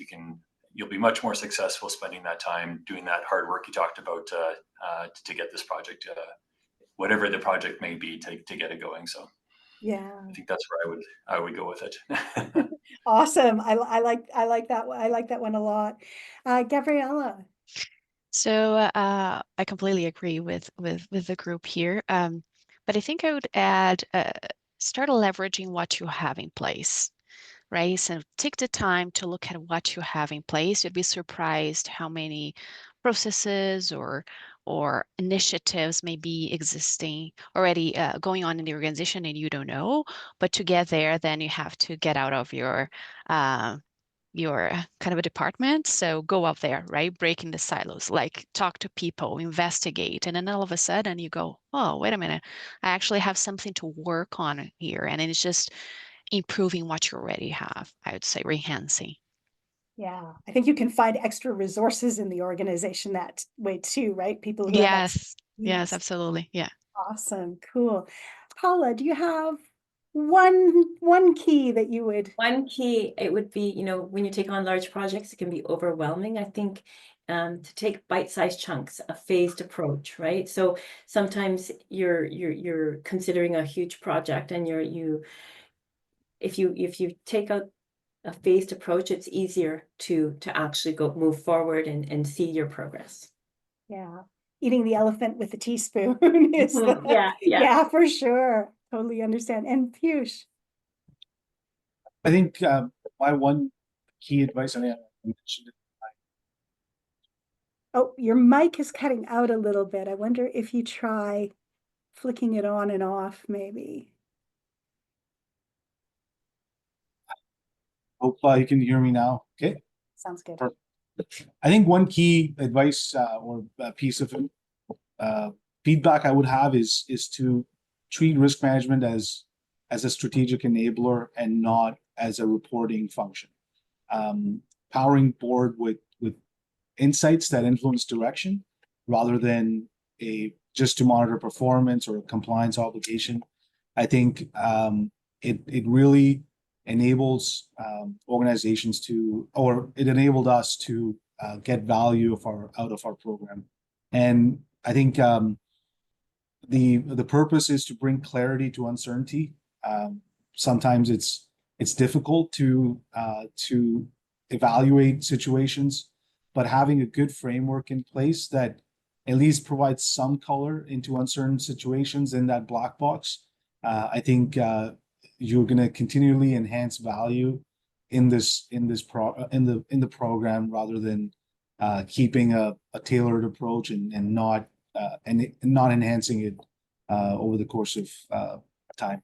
you'll be much more successful spending that time doing that hard work you talked about to get this project whatever the project may be to get it going. So Yeah. I think that's where I would go with it. Awesome. I like that one. I like that one a lot. Gabriella. So I completely agree with the group here. But I think I would add start leveraging what you have in place, right? So take the time to look at what you have in place. You'd be surprised how many processes or initiatives may be existing already going on in the organization and you don't know. But to get there, then you have to get out of your kind of a department. So go out there, right? Breaking the silos, like talk to people, investigate. And then all of a sudden you go, oh, wait a minute, I actually have something to work on here. And it's just improving what you already have, I would say, enhancing. Yeah, I think you can find extra resources in the organization that way too, right? People who have Yes, yes, expertise. absolutely. Yeah. Awesome, cool. Paula, do you have one key that you would? One key, it would be, when you take on large projects, it can be overwhelming. I think to take bite-sized chunks, a phased approach, right? So sometimes you're considering a huge project, and if you take a phased approach, it's easier to actually move forward and see your progress. Yeah, eating the elephant with a teaspoon is Mhm, yeah. yeah, for sure. Totally understand. And Piyush. I think my one key advice, I mentioned it. Oh, your mic is cutting out a little bit. I wonder if you try flicking it on and off, maybe. Hope you can hear me now. Okay. Sounds good. Perfect. I think one key advice or piece of feedback I would have is to treat risk management as a strategic enabler and not as a reporting function. Powering board with insights that influence direction rather than a just to monitor performance or a compliance obligation. I think it really enables organizations to, or it enabled us to get value out of our program. And I think the purpose is to bring clarity to uncertainty. Sometimes it's difficult to evaluate situations, but having a good framework in place that at least provides some color into uncertain situations in that black box, I think you're going to continually enhance value in the program rather than keeping a tailored approach and not enhancing it over the course of time.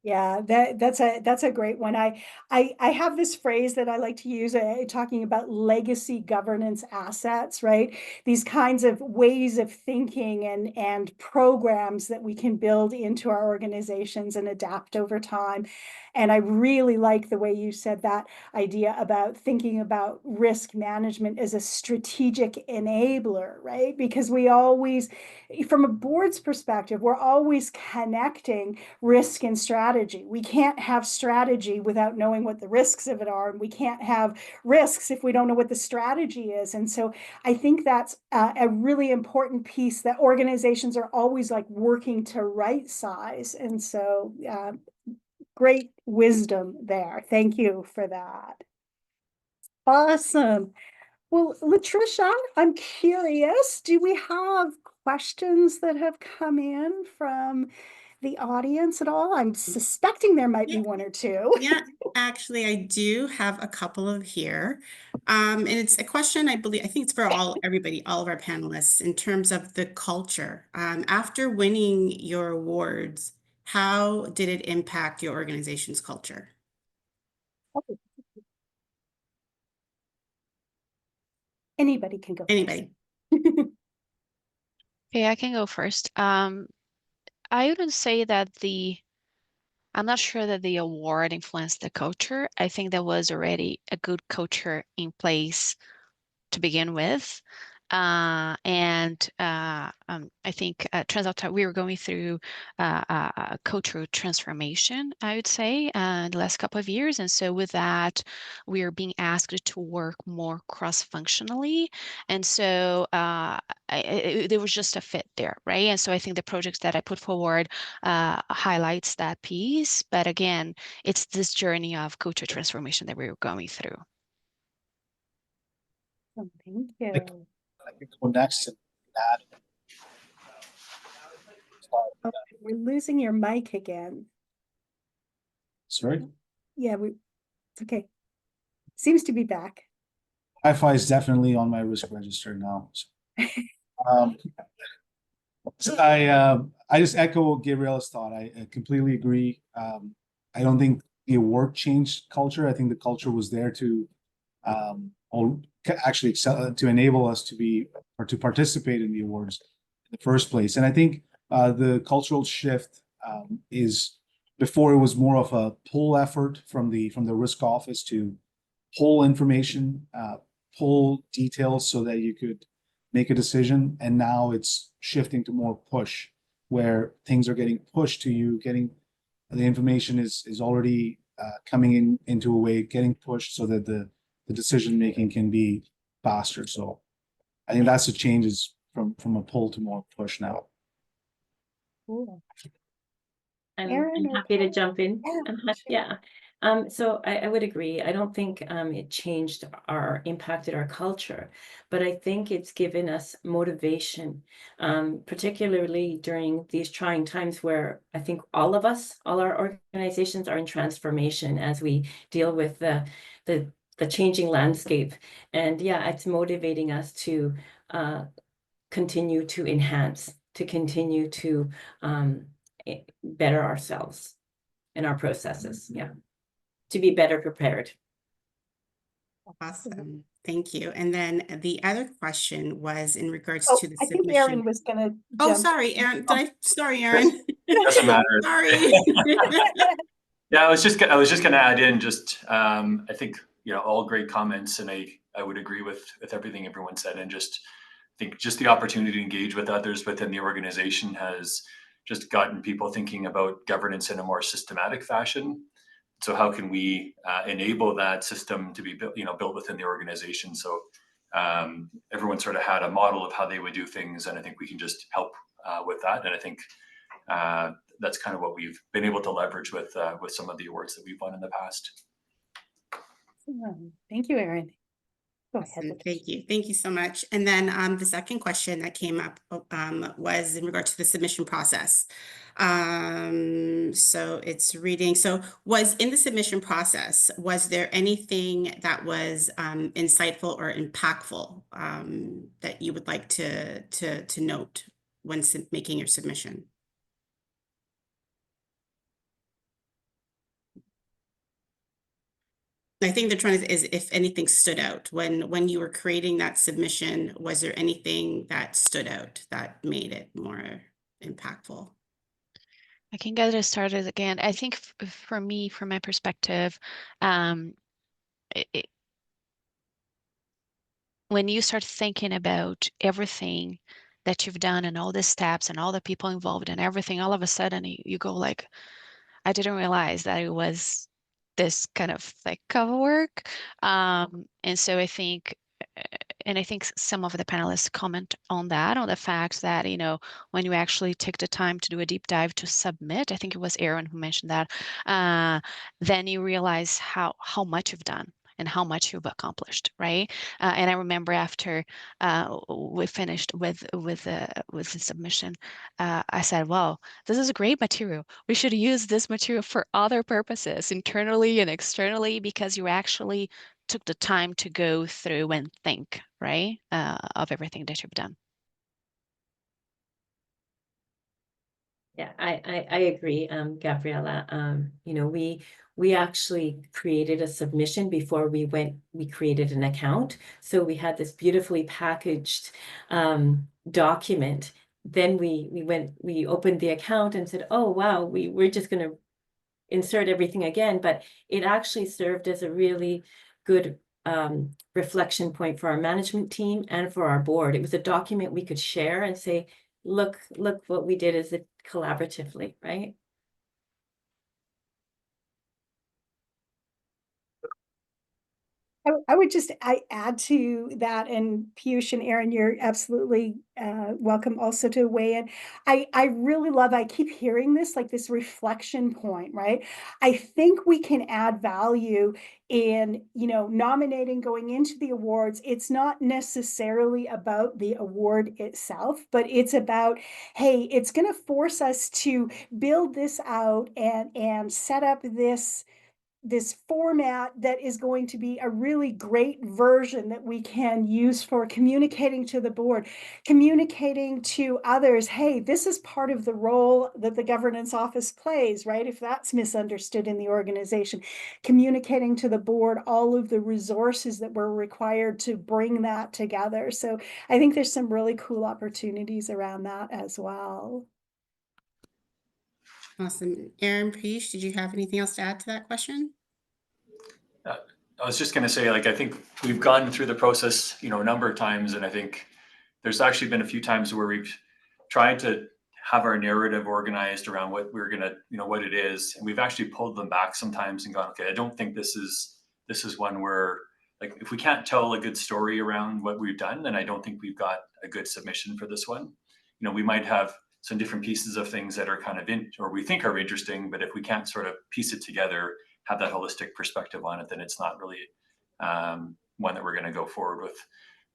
Yeah, that's a great one. I have this phrase that I like to use talking about legacy governance assets, right? These kinds of ways of thinking and programs that we can build into our organizations and adapt over time. And I really like the way you said that idea about thinking about risk management as a strategic enabler, right? Because we always, from a board's perspective, we're always connecting risk and strategy. We can't have strategy without knowing what the risks of it are, and we can't have risks if we don't know what the strategy is. And so I think that's a really important piece that organizations are always like working to right size. And so great wisdom there. Thank you for that. Awesome. Well, Latricia, I'm curious, do we have questions that have come in from the audience at all? I'm suspecting there might be one or two. Yeah, actually, I do have a couple of here. And it's a question I think it's for everybody, all of our panelists, in terms of the culture. After winning your awards, how did it impact your organization's culture? Anybody can go. Anybody? Okay, I can go first. I wouldn't say that I'm not sure that the award influenced the culture. I think there was already a good culture in place to begin with. I think turns out that we were going through a cultural transformation, I would say, in the last couple of years. And so with that, we are being asked to work more cross-functionally. And so there was just a fit there, right? And so I think the projects that I put forward highlights that piece. But again, it's this journey of culture transformation that we were going through. Oh, thank you. I think go next and add. Oh, we're losing your mic again. Sorry, Yeah, it's okay. Seems to be back. Wi-Fi is definitely on my risk register now. Um, so I just echo Gabriela's thought. I completely agree. I don't think the award changed culture. I think the culture was there to actually to enable us to be or to participate in the awards in the first place. And I think the cultural shift is before it was more of a pull effort from the risk office to pull information, pull details so that you could make a decision. And now it's shifting to more push, where things are getting pushed to you, getting the information is already coming into a way, getting pushed so that the decision making can be faster. So I think that's the changes from a pull to more push now. Cool. I'm Erin, happy to okay. jump in. Yeah, sure. Yeah. So I would agree. I don't think it changed or impacted our culture, but I think it's given us motivation, particularly during these trying times where I think all of us, all our organizations are in transformation as we deal with the changing landscape. And yeah, it's motivating us to continue to enhance, to continue to better ourselves and our processes. Yeah. To be better prepared. Awesome. Thank you. And then the other question was in regards Oh, to the I think Erin submission. was gonna Oh, jump. sorry, Erin. Sorry, Erin. Doesn't matter. Sorry. Yeah, I was just gonna add in just I think all great comments, and I would agree with everything everyone said, and just think just the opportunity to engage with others within the organization has just gotten people thinking about governance in a more systematic fashion. So how can we enable that system to be built within the organization? So everyone sort of had a model of how they would do things, and I think we can just help with that. And I think that's kind of what we've been able to leverage with some of the awards that we've won in the past. Thank you, Erin. Go ahead. Awesome. Thank you. Thank you so much. And then the second question that came up was in regard to the submission process. So it's reading. So was in the submission process, was there anything that was insightful or impactful that you would like to note when making your submission? I think they're trying to is if anything stood out when you were creating that submission, was there anything that stood out that made it more impactful? I can get it started again. I think for me, from my perspective, when you start thinking about everything that you've done and all the steps and all the people involved and everything, all of a sudden you go like, I didn't realize that it was this kind of thick of work. And so I think, and I think some of the panelists comment on that, on the fact that, when you actually take the time to do a deep dive to submit, I think it was Aaron who mentioned that, then you realize how much you've done and how much you've accomplished, right? And I remember after we finished with the submission, I said, "Wow, this is great material. We should use this material for other purposes, internally and externally, because you actually took the time to go through and think, right, of everything that you've done." Yeah, I agree, Gabriela. We actually created a submission before we created an account. So we had this beautifully packaged document. Then we opened the account and said, oh, wow, we're just gonna insert everything again. But it actually served as a really good reflection point for our management team and for our board. It was a document we could share and say, look what we did as a collaboratively, right? I would just add to that, and Piyush and Aaron, you're absolutely welcome also to weigh in. I really love, I keep hearing this, like this reflection point, right? I think we can add value in, nominating, going into the awards. It's not necessarily about the award itself, but it's about, hey, it's going to force us to build this out and set up this format that is going to be a really great version that we can use for communicating to the board, communicating to others. Hey, this is part of the role that the governance office plays, right? If that's misunderstood in the organization, communicating to the board all of the resources that were required to bring that together. So I think there's some really cool opportunities around that as well. Awesome. Aaron, Piyush, did you have anything else to add to that question? I was just going to say, like, I think we've gone through the process, a number of times, and I think there's actually been a few times where we've tried to have our narrative organized around what we're going to, what it is, and we've actually pulled them back sometimes and gone, okay, I don't think this is one where, like, if we can't tell a good story around what we've done, then I don't think we've got a good submission for this one. We might have some different pieces of things that are kind of or we think are interesting, but if we can't sort of piece it together, have that holistic perspective on it, then it's not really one that we're going to go forward with.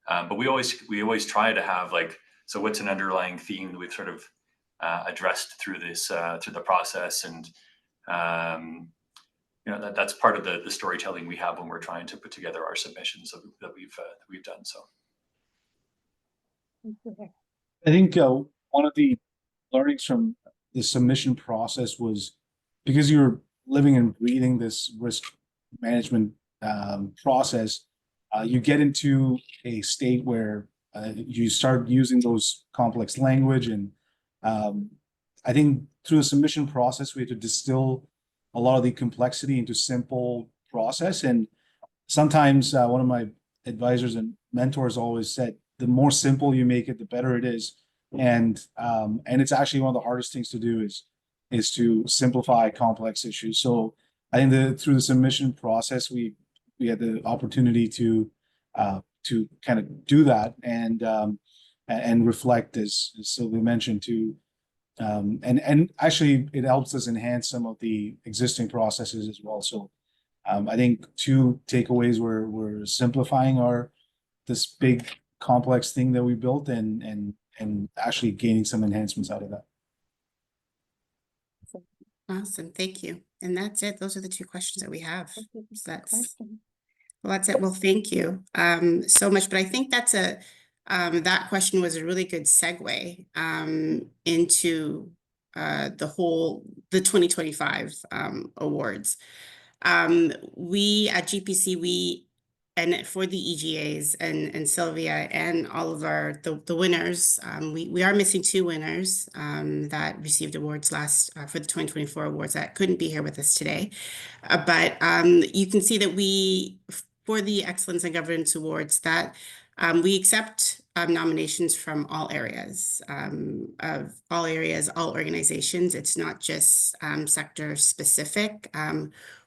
But we always try to have, like, so what's an underlying theme that we've sort of addressed through this through the process, and that's part of the storytelling we have when we're trying to put together our submissions that we've done. So I think one of the learnings from the submission process was, because you're living and breathing this risk management process, you get into a state where you start using those complex language. And I think through the submission process, we had to distill a lot of the complexity into simple process. And sometimes one of my advisors and mentors always said, the more simple you make it, the better it is. And it's actually one of the hardest things to do is to simplify complex issues. So I think through the submission process, we had the opportunity to kind of do that and reflect, as Sylvia mentioned, to and actually it helps us enhance some of the existing processes as well. So I think two takeaways were we're simplifying this big complex thing that we built and actually gaining some enhancements out of that. Awesome. Thank you. And that's it. Those are the two questions that we have. So that's it. Well, thank you so much. But I think that's that question was a really good segue into the 2025 awards. We at GPC, and for the EGAs and Sylvia and all of the winners, we are missing two winners that received awards for the 2024 awards that couldn't be here with us today. But you can see that for the Excellence in Governance Awards, that we accept nominations from all areas, all organizations. It's not just sector specific.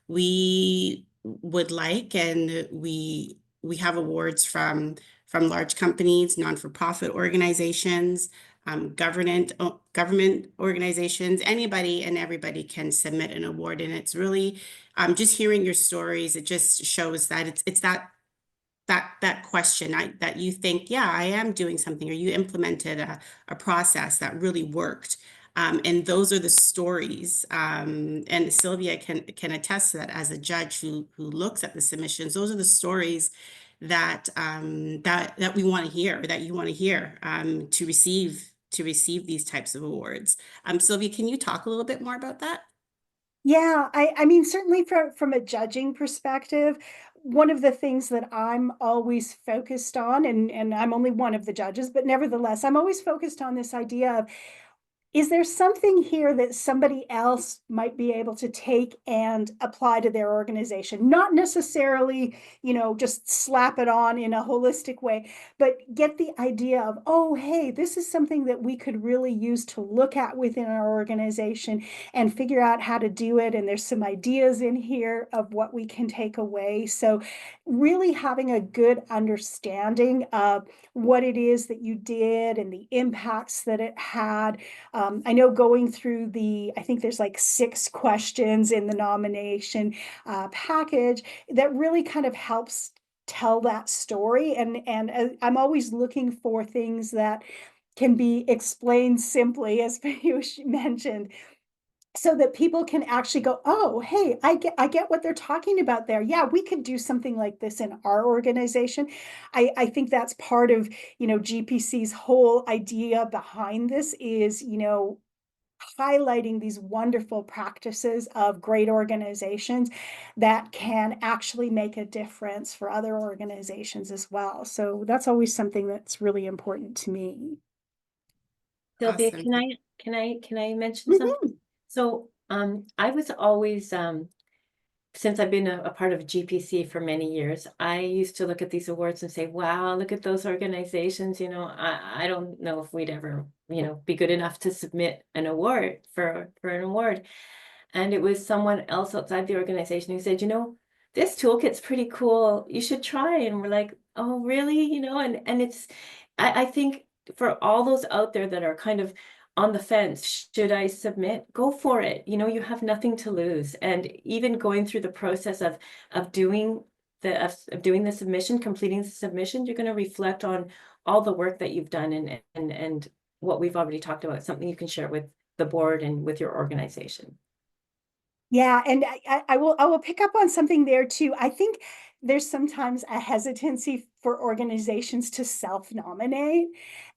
We would like, and we have awards from large companies, non-for-profit organizations, government organizations. Anybody and everybody can submit an award, and it's really just hearing your stories. It just shows that it's that question that you think, yeah, I am doing something, or you implemented a process that really worked. And those are the stories. And Sylvia can attest to that as a judge who looks at the submissions. Those are the stories that that we want to hear, that you want to hear to receive these types of awards. Sylvia, can you talk a little bit more about that? Yeah, I mean, certainly from a judging perspective, one of the things that I'm always focused on, and I'm only one of the judges, but nevertheless, I'm always focused on this idea of is there something here that somebody else might be able to take and apply to their organization? Not necessarily, just slap it on in a holistic way, but get the idea of, oh, hey, this is something that we could really use to look at within our organization and figure out how to do it. And there's some ideas in here of what we can take away. So really having a good understanding of what it is that you did and the impacts that it had. I know going through I think there's like 6 questions in the nomination package that really kind of helps tell that story. And I'm always looking for things that can be explained simply, as Piyush mentioned, so that people can actually go, oh, hey, I get what they're talking about there. Yeah, we could do something like this in our organization. I think that's part of, GPC's whole idea behind this is, highlighting these wonderful practices of great organizations that can actually make a difference for other organizations as well. So that's always something that's really important to me. Sylvia, Awesome. can I mention something? So I was always since I've been a part of GPC for many years, I used to look at these awards and say, wow, look at those organizations. I don't know if we'd ever, be good enough to submit an award for an award. And it was someone else outside the organization who said, this toolkit's pretty cool. You should try. And we're like, oh, really? And it's, I think for all those out there that are kind of on the fence, should I submit? Go for it. You have nothing to lose. And even going through the process of doing the submission, completing the submission, you're going to reflect on all the work that you've done and what we've already talked about, something you can share with the board and with your organization. Yeah, and I will pick up on something there too. I think there's sometimes a hesitancy for organizations to self-nominate.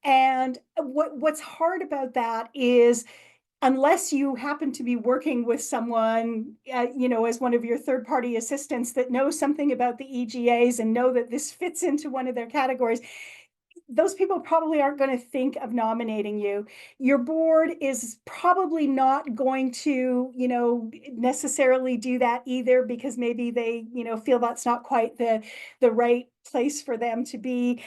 And what's hard about that is unless you happen to be working with someone, as one of your third-party assistants that knows something about the EGAs and know that this fits into one of their categories, those people probably aren't going to think of nominating you. Your board is probably not going to, necessarily do that either, because maybe they, feel that's not quite the right place for them to be.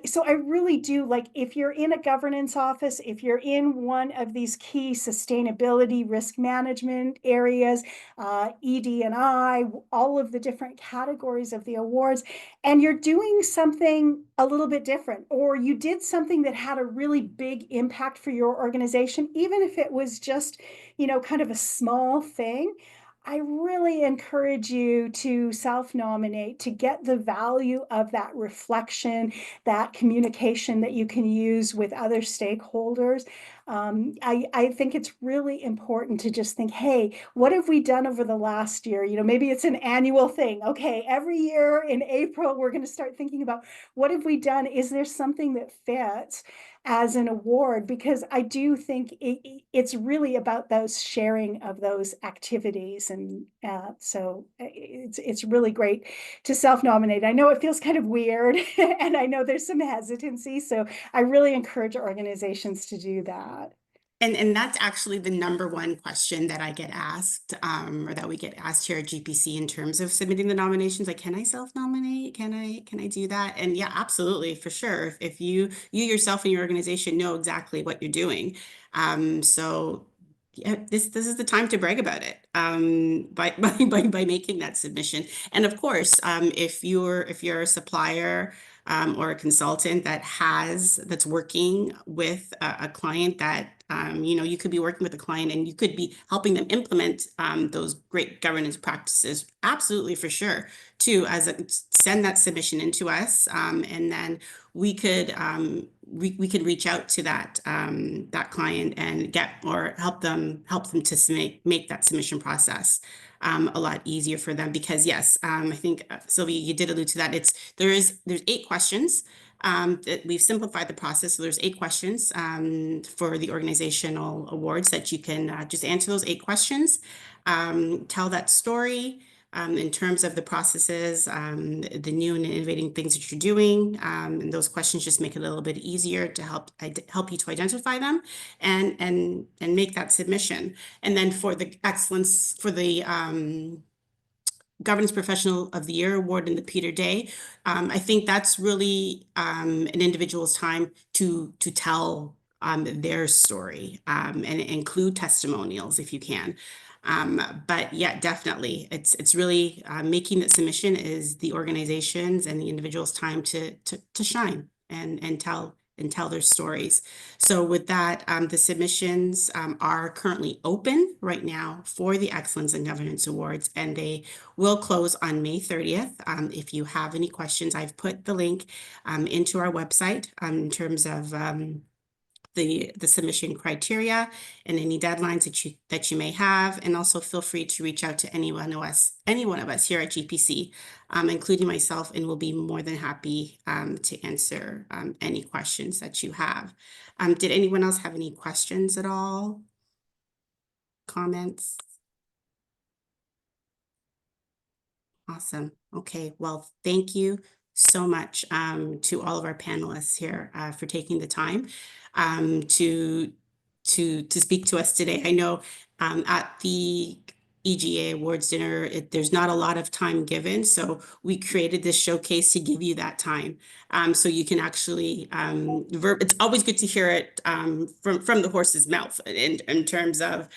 So I really do, like, if you're in a governance office, if you're in one of these key sustainability risk management areas, ED&I, all of the different categories of the awards, and you're doing something a little bit different, or you did something that had a really big impact for your organization, even if it was just, kind of a small thing, I really encourage you to self-nominate to get the value of that reflection, that communication that you can use with other stakeholders. I think it's really important to just think, hey, what have we done over the last year? Maybe it's an annual thing. Okay, every year in April, we're going to start thinking about what have we done? Is there something that fits as an award? Because I do think it's really about those sharing of those activities. And so it's really great to self-nominate. I know it feels kind of weird and I know there's some hesitancy. So I really encourage organizations to do that. And that's actually the #1 question that I get asked, or that we get asked here at GPC in terms of submitting the nominations. Like, can I self-nominate? Can I do that? And yeah, absolutely, for sure. If you yourself and your organization know exactly what you're doing. So yeah, this is the time to brag about it, by making that submission. And of course, if you're a supplier, or a consultant that's working with a client that, you could be working with a client and you could be helping them implement those great governance practices. Absolutely, for sure. Too, send that submission into us, and then we could reach out to that client and help them to make that submission process a lot easier for them. Because yes, I think Sylvia, you did allude to that. There's 8 questions. That we've simplified the process. So there's 8 questions for the organizational awards that you can just answer those 8 questions, tell that story, in terms of the processes, the new and innovating things that you're doing. And those questions just make it a little bit easier to help you to identify them and make that submission. And then for the excellence, for the Governance Professional of the Year Award in the Peter Day, I think that's really an individual's time to tell their story and include testimonials if you can. But yeah, definitely, it's really making that submission is the organizations and the individual's time to shine and tell their stories. So with that, the submissions are currently open right now for the Excellence in Governance Awards, and they will close on May 30th. If you have any questions, I've put the link into our website in terms of the submission criteria and any deadlines that you may have. And also feel free to reach out to any one of us here at GPC, including myself, and we'll be more than happy to answer any questions that you have. Did anyone else have any questions at all? Comments? Awesome. Okay. Well, thank you so much to all of our panelists here for taking the time to speak to us today. I know at the EGA Awards dinner, there's not a lot of time given, so we created this showcase to give you that time, so you can actually it's always good to hear it from the horse's mouth in terms of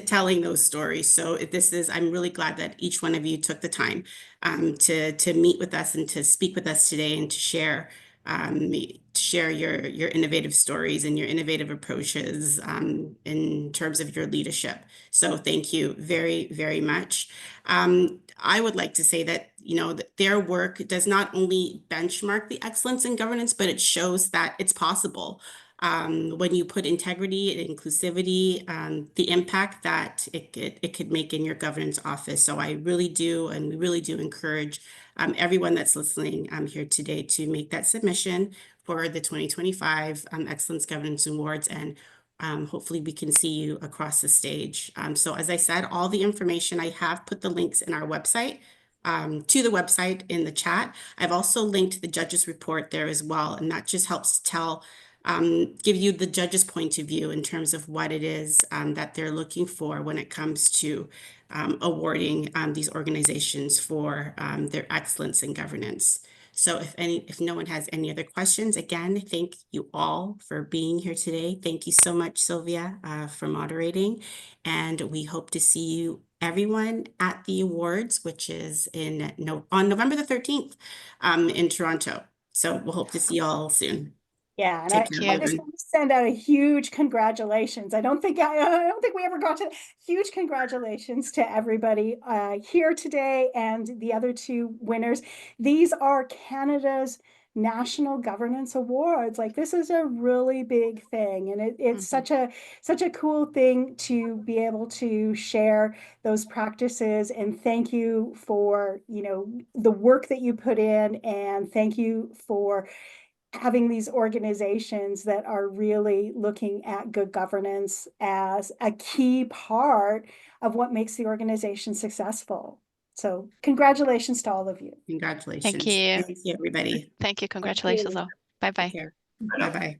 telling those stories. So I'm really glad that each one of you took the time to meet with us and to speak with us today and to share your innovative stories and your innovative approaches in terms of your leadership. So thank you very, very much. I would like to say that, that their work does not only benchmark the excellence in governance, but it shows that it's possible. When you put integrity and inclusivity, the impact that it could make in your governance office. So I really do, and we really do encourage everyone that's listening here today to make that submission for the 2025 Excellence Governance Awards, and hopefully we can see you across the stage. So as I said, all the information, I have put the links in our website, to the website in the chat. I've also linked the judges report there as well, and that just helps tell give you the judge's point of view in terms of what it is that they're looking for when it comes to awarding these organizations for their excellence in governance. So if no one has any other questions, again, thank you all for being here today. Thank you so much, Sylvia, for moderating. And we hope to see you everyone at the awards, which is on November the 13th in Toronto. So we'll hope to see you all soon. Yeah, and Take I care, just everyone. want to send out a huge congratulations. I don't think we ever got to huge congratulations to everybody here today and the other two winners. These are Canada's National Governance Awards. Like, this is a really big thing, and it's such a cool thing to be able to share those practices. And thank you for the work that you put in, and thank you for having these organizations that are really looking at good governance as a key part of what makes the organization successful. So congratulations to all of you. Congratulations. Thank you. Thank you, everybody. Thank you. Congratulations all. Bye-bye. Take care. Bye-bye.